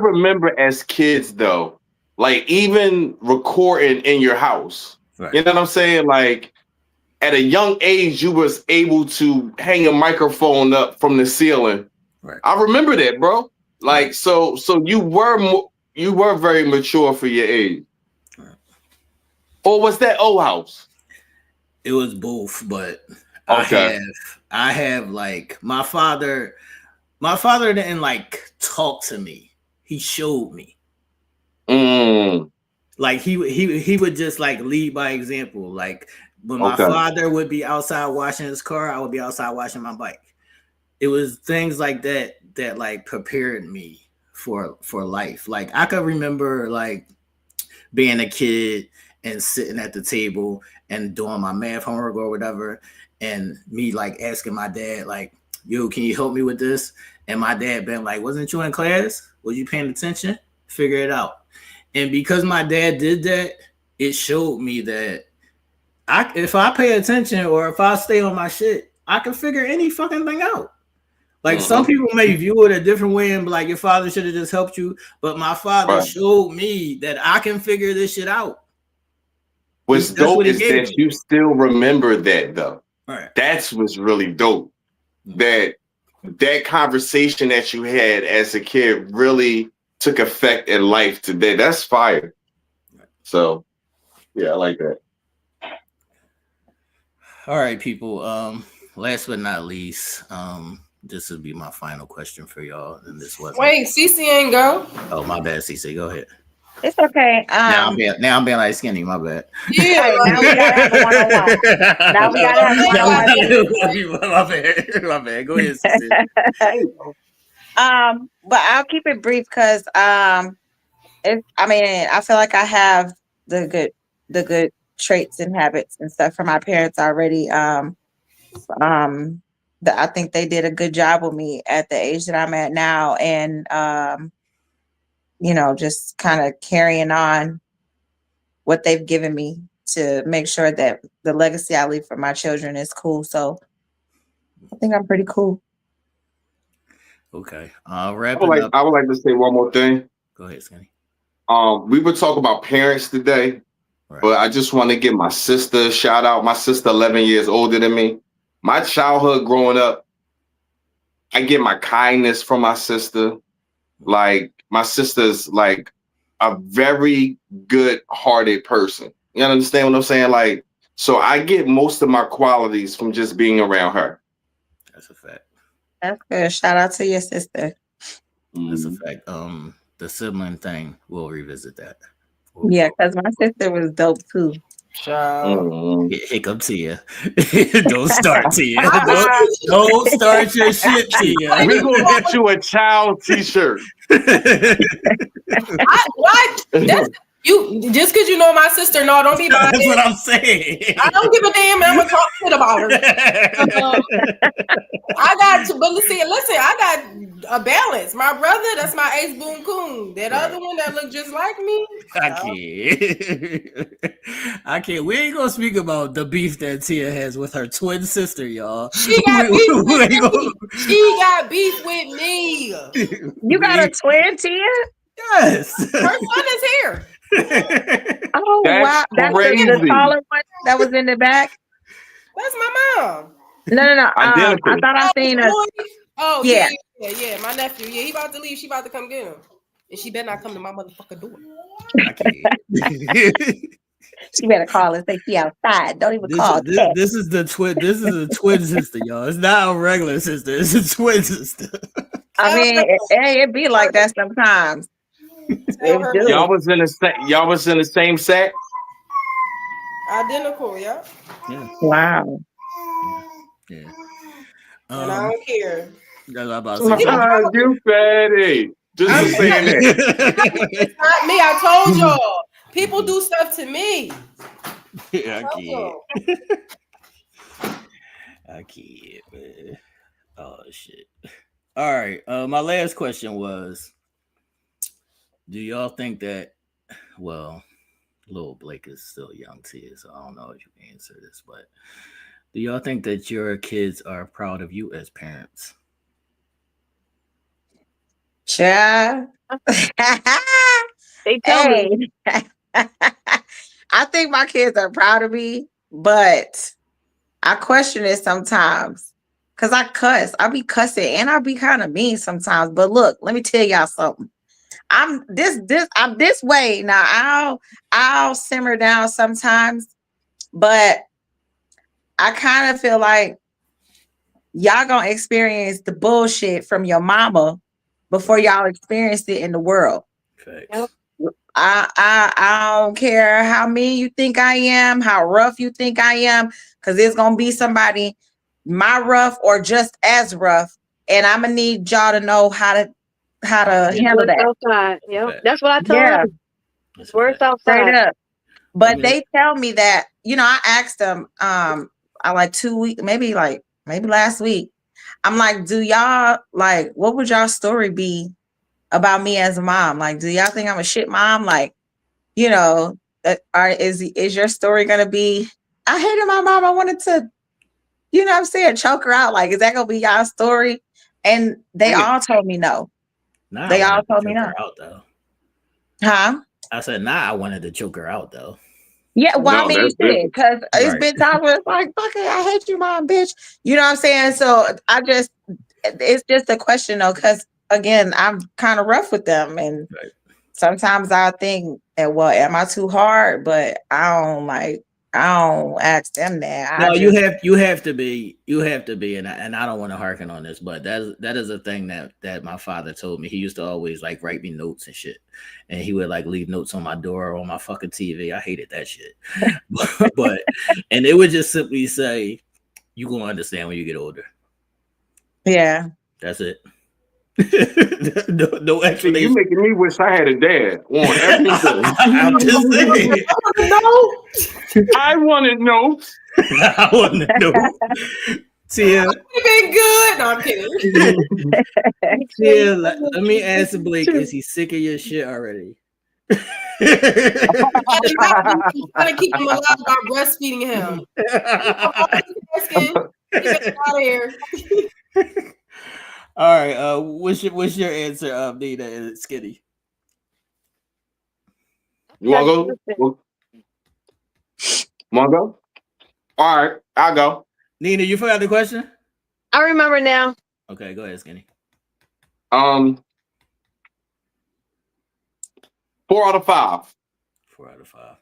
remember as kids though, like even recording in your house. Right. You know what I'm saying? Like at a young age, you was able to hang a microphone up from the ceiling. Right. I remember that, bro. Like right. so you were very mature for your age. Right. Or was that old house? It was both, but okay. I have like my father didn't like talk to me. He showed me. Like he would just like lead by example. Like when my father would be outside washing his car, I would be outside washing my bike. It was things like that like prepared me for life. Like I could remember like being a kid and sitting at the table and doing my math homework or whatever, and me like asking my dad like, yo, can you help me with this? And my dad been like, wasn't you in class? Was you paying attention? Figure it out. And because my dad did that, it showed me that if I pay attention or if I stay on my shit, I can figure any fucking thing out. Like some people may view it a different way and be like, your father should have just helped you. But my father showed me that I can figure this shit out. What's dope is that you still remember that though. Right. That's what's really dope. That that conversation that you had as a kid really took effect in life today. That's fire. So, yeah, I like that. All right, people. Last but not least, this would be my final question for y'all. And this wasn't. Wait, CC ain't go. Oh, my bad, CC. Go ahead. It's okay. Now I'm being like skinny. My bad. Yeah, hey, now we gotta have a one-on-one. Now we gotta have a one-on-one. My bad. Go ahead, CC. But I'll keep it brief because I feel like I have the good traits and habits and stuff from my parents already. I think they did a good job with me at the age that I'm at now, and just kind of carrying on what they've given me to make sure that the legacy I leave for my children is cool. So I think I'm pretty cool. Okay. I would like to say one more thing. Go ahead, Skinny. We were talking about parents today, right, but I just want to give my sister a shout out. My sister, 11 years older than me. My childhood growing up, I get my kindness from my sister. Like, my sister's like a very good-hearted person. You understand what I'm saying? Like, so I get most of my qualities from just being around her. That's a fact. That's good. Shout out to your sister. That's a fact. The sibling thing, we'll revisit that. Yeah, because my sister was dope too. Hiccup Tia. Don't start, Tia. Don't start your shit, Tia. We're gonna get you a child t-shirt. What? That's you just because you know my sister. No, don't be buying. That's what I'm saying. I don't give a damn. I'm gonna talk shit about her. I got to, but listen, I got a balance. My brother, that's my ace boom coon. That other one that looked just like me. I can't. We ain't gonna speak about the beef that Tia has with her twin sister, y'all. She got beef with me. She got beef with me. You got a twin, Tia? Yes. Her son is here. Oh, wow. That's the taller one that was in the back? That's my mom. No. I thought I seen her. Oh, yeah. My nephew. Yeah, he about to leave. She about to come get him. And she better not come to my motherfucking door. She better call and say she outside. Don't even call. This is the twin. This is a twin sister, y'all. It's not a regular sister. It's a twin sister. I mean, it be like that sometimes. Y'all was in the same set. Identical, yeah. Wow. Yeah. And I don't care. You fatty. Just saying that. It's not me. I told y'all. People do stuff to me. Yeah, I can't, man. Oh shit. All right. My last question was, do y'all think that, well, little Blake is still young to you, so I don't know if you can answer this, but do y'all think that your kids are proud of you as parents? Yeah. They tell me. I think my kids are proud of me, but I question it sometimes because I cuss. I be cussing and I be kind of mean sometimes. But look, let me tell y'all something. I'm this way now. I'll simmer down sometimes, but I kind of feel like y'all gonna experience the bullshit from your mama before y'all experience it in the world. Facts. I don't care how mean you think I am, how rough you think I am, because there's gonna be somebody my rough or just as rough, and I'm gonna need y'all to know how to handle that. Outside. Yep. That's what I tell them. Words outside. Up. But they tell me that, I asked them I like 2 weeks, maybe last week. I'm like, do y'all like, what would y'all story be about me as a mom? Like, do y'all think I'm a shit mom? Like, is your story gonna be, I hated my mom, I wanted to, choke her out? Like, is that gonna be y'all story? And they all told me no. They all told me no. Out, though. Huh? I said, I wanted to choke her out though. Yeah, well, no, you did, because it's been times where it's like, fuck it, I hate you, mom, bitch. You know what I'm saying? So it's just a question though, because again, I'm kind of rough with them, and sometimes I think, well, am I too hard? But I don't ask them that. No, you have to be, and I don't want to harken on this, but that is a thing that my father told me. He used to always like write me notes and shit, and he would like leave notes on my door or on my fucking TV. I hated that shit, but and it would just simply say, "You gonna understand when you get older." Yeah, that's it. no explanation. You making me wish I had a dad on everything. I'm just saying. I wanted notes. I want to know. Tia. Been good. No, I'm kidding. Tia, let me ask Blake, is he sick of your shit already? I'm trying to keep him alive by breastfeeding him. Get out of here. All right. What's your answer, Nina and Skinny? You want to go? Want to go? All right, I'll go. Nina, you forgot the question? I remember now. Okay, go ahead, Skinny. 4 out of 5. 4 out of 5.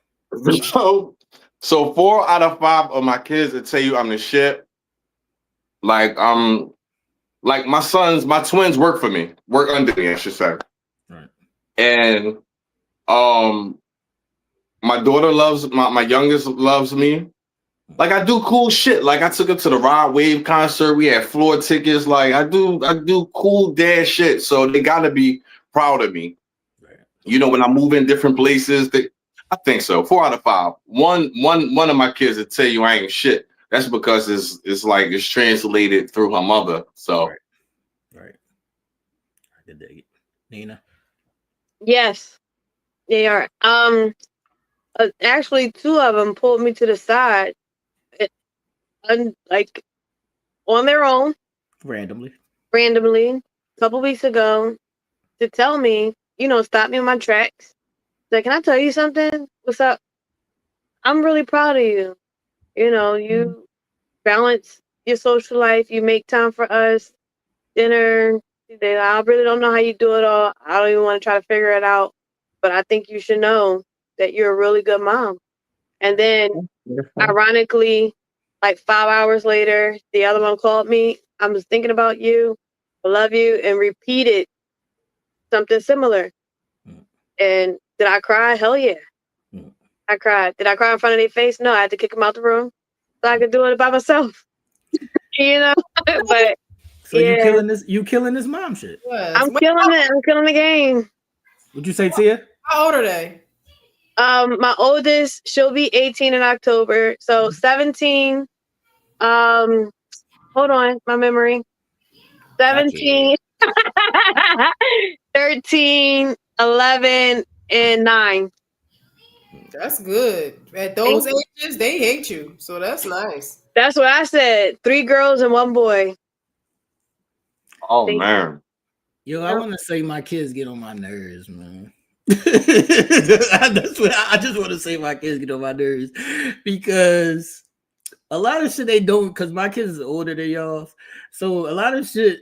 So 4 out of 5 of my kids that tell you I'm the shit. Like my twins work for me, work under me, I should say. Right. And my daughter loves my youngest loves me. Like I do cool shit. Like I took her to the Rod Wave concert. We had floor tickets. Like I do cool dad shit. So they gotta be proud of me. Right. You know, when I move in different places, I think so. 4 out of 5. One of my kids that tell you I ain't shit. That's because it's translated through her mother. So right. I can dig it. Nina. Yes, they are. Actually, 2 of them pulled me to the side, like on their own, randomly, a couple weeks ago, to tell me, stop me in my tracks. Like, can I tell you something? What's up? I'm really proud of you. You balance your social life. You make time for us, dinner. I really don't know how you do it all. I don't even want to try to figure it out. But I think you should know that you're a really good mom. And then, ironically, like 5 hours later, the other one called me. I was thinking about you. I love you. And repeated something similar. And did I cry? Hell yeah. I cried. Did I cry in front of their face? No, I had to kick them out the room so I could do it by myself. But so yeah. you killing this mom shit. I'm killing it. I'm killing the game. What'd you say, Tia? How old are they? My oldest, she'll be 18 in October. So 17. Hold on, my memory. 17, 13, 11, and 9. That's good. At those ages, they hate you. So that's nice. That's what I said. 3 girls and 1 boy. Oh, man. Yo, I want to say my kids get on my nerves, man. That's what I just want to say. My kids get on my nerves because a lot of shit they don't. Because my kids are older than y'all, so a lot of shit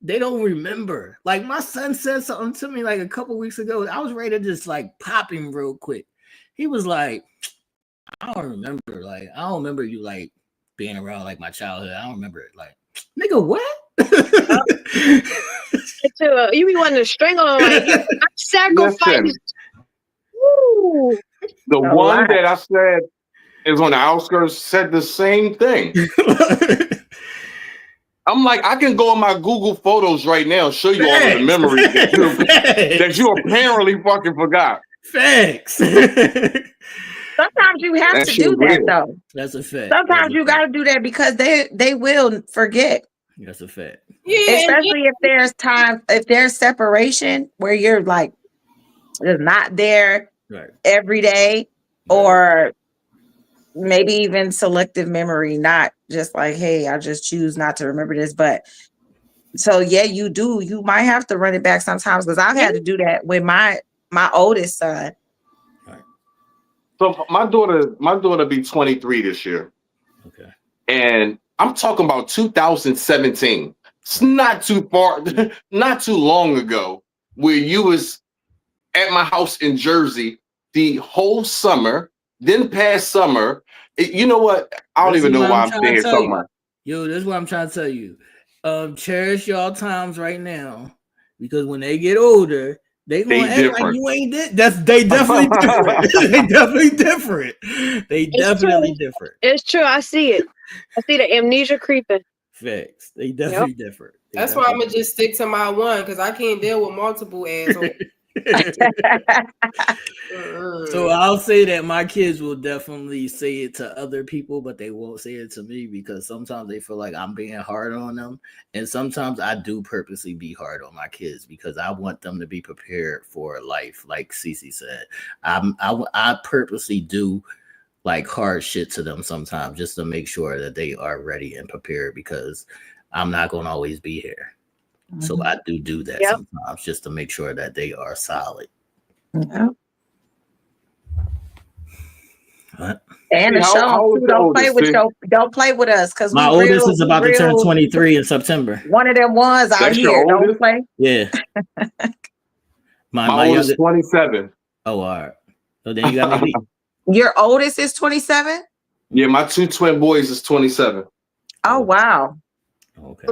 they don't remember. Like my son said something to me like a couple weeks ago. I was ready to just like pop him real quick. He was like, "I don't remember. Like I don't remember you like being around like my childhood. I don't remember it. Like nigga, what?" You be wanting to strangle him like I sacrificed. The one that I said is on the outskirts said the same thing. I'm like, I can go in my Google Photos right now and show you all of the memories that you apparently fucking forgot. Thanks. Sometimes you have to do that though. That's a fact. Sometimes you got to do that because they will forget. That's a fact. Yeah, especially if there's separation where you're like just not there every day, or maybe even selective memory, not just like, hey, I just choose not to remember this. But so yeah, you might have to run it back sometimes, because I've had to do that with my oldest son. So my daughter be 23 this year. Okay. And I'm talking about 2017. It's not too far, not too long ago, where you was at my house in Jersey the whole summer, then past summer. You know what? I don't even know why I'm staying here talking about. Yo, this is what I'm trying to tell you. Cherish y'all times right now, because when they get older, they gonna act different. Like you ain't they definitely different. They definitely different. They definitely different. It's true. I see it. I see the amnesia creeping. Facts. They definitely different. That's why I'm gonna just stick to my one, because I can't deal with multiple assholes. So I'll say that my kids will definitely say it to other people, but they won't say it to me, because sometimes they feel like I'm being hard on them, and sometimes I do purposely be hard on my kids because I want them to be prepared for life. Like Cece said, I purposely do like hard shit to them sometimes just to make sure that they are ready and prepared, because I'm not going to always be here. Mm-hmm. So I do that sometimes just to make sure that they are solid. Yep. What? And the show, don't play with us, because my oldest is about to turn 23 in September. One of them ones out here. Don't play. Yeah. my oldest is 27. Oh, all right. So then you got me. Your oldest is 27? Yeah, my two twin boys is 27. Oh, wow. Okay.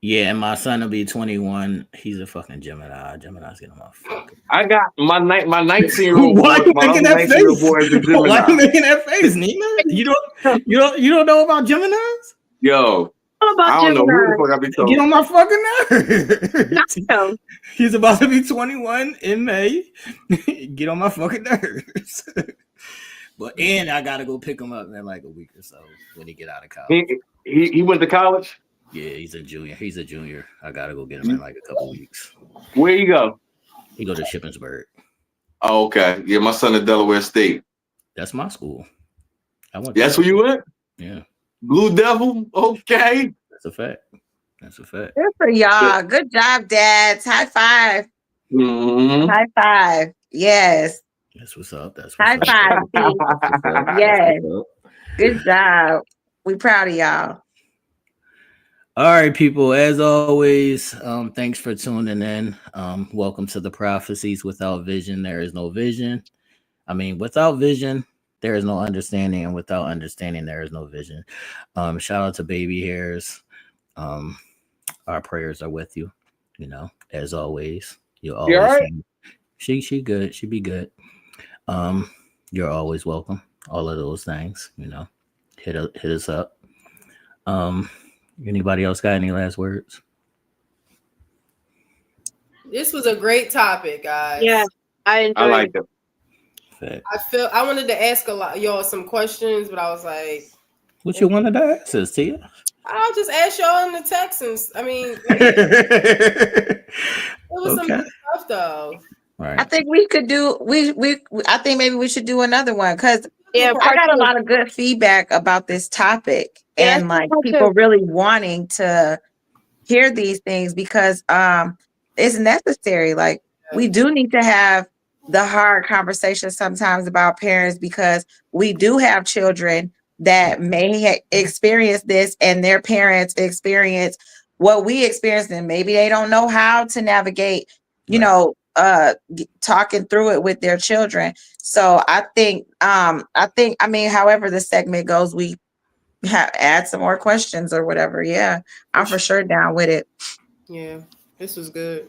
Yeah, and my son will be 21. He's a fucking Gemini. Gemini's getting my fucking. I got my 19-year-old. Why are you making that face? Why are you making that face, Nina? You don't know about Geminis? Yo, I don't know who the fuck I be talking. Get on my fucking nerves. He's about to be 21 in May. Get on my fucking nerves. And I gotta go pick him up in like a week or so when he get out of college. He went to college? Yeah, he's a junior. I gotta go get him in like a couple weeks. Where you go? He go to Shippensburg. Oh, okay. Yeah, my son at Delaware State. That's my school. That's where you went? Yeah. Blue Devil? Okay. That's a fact. Good for y'all. Good job, dads. High five. Mm-hmm. High five. Yes. That's what's up. High five. Yes. Good job. We proud of y'all. All right, people. As always, thanks for tuning in. Welcome to the Prophecies. Without vision, there is no vision. I mean, without vision, there is no understanding, and without understanding, there is no vision. Shout out to Baby Hairs. Our prayers are with you. You know, as always, you always. Right? She good. She be good. You're always welcome. All of those things. You know, hit us up. Anybody else got any last words? This was a great topic, guys. Yeah, I like it. I wanted to ask y'all some questions, but I was like, what you wanted to ask us, Tia? I'll just ask y'all in the Texans. I mean, it was some good stuff though. Right. I think we could do. I think maybe we should do another one, because I got a lot of good feedback about this topic, and like people really wanting to hear these things, because it's necessary. Like, we do need to have the hard conversation sometimes about parents, because we do have children that may experience this, and their parents experience what we experienced, and maybe they don't know how to navigate, talking through it with their children. So I think, however the segment goes, we add some more questions or whatever. Yeah, I'm for sure down with it. Yeah, this was good.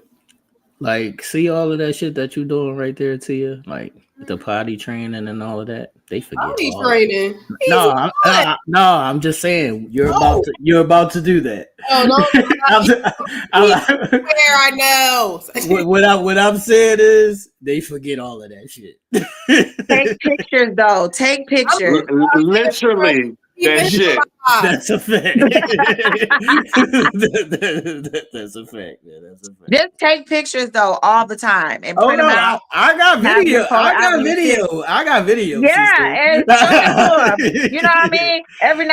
Like, see all of that shit that you doing right there, Tia? Like the potty training and all of that. They forget. Potty training. No, I'm just saying you're about to do that. Oh no! I know. What I'm saying is they forget all of that shit. Take pictures, though. Take pictures. Literally. That shit. That's a fact. That's a fact. Yeah, that's a fact. Just take pictures though all the time and print them out. I got video. I got video. Yeah, and you know what I mean? Every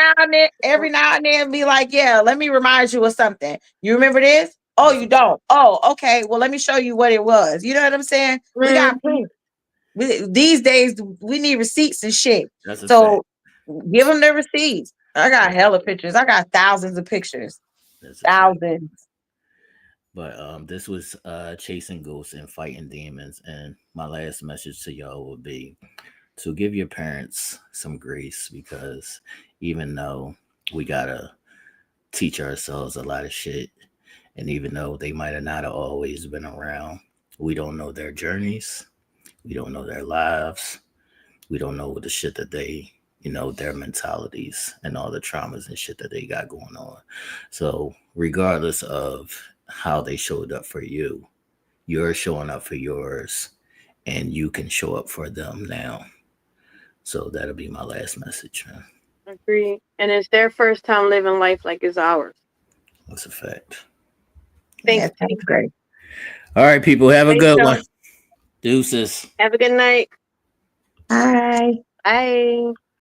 now and then be like, yeah, let me remind you of something. You remember this? Oh, you don't. Oh, okay. Well, let me show you what it was. You know what I'm saying? We got proof. These days we need receipts and shit. So give them the receipts. I got hella pictures. I got thousands of pictures. Thousands. But this was chasing ghosts and fighting demons, and my last message to y'all would be to give your parents some grace, because even though we gotta teach ourselves a lot of shit, and even though they might have not always been around, we don't know their journeys, we don't know their lives, we don't know the shit that they, their mentalities and all the traumas and shit that they got going on. So regardless of how they showed up for you, you're showing up for yours, and you can show up for them now. So that'll be my last message, man. Agree. And it's their first time living life like it's ours. That's a fact. Thanks. Yeah, that's great. All right, people, have a good one. Deuces. Have a good night. Bye. Bye.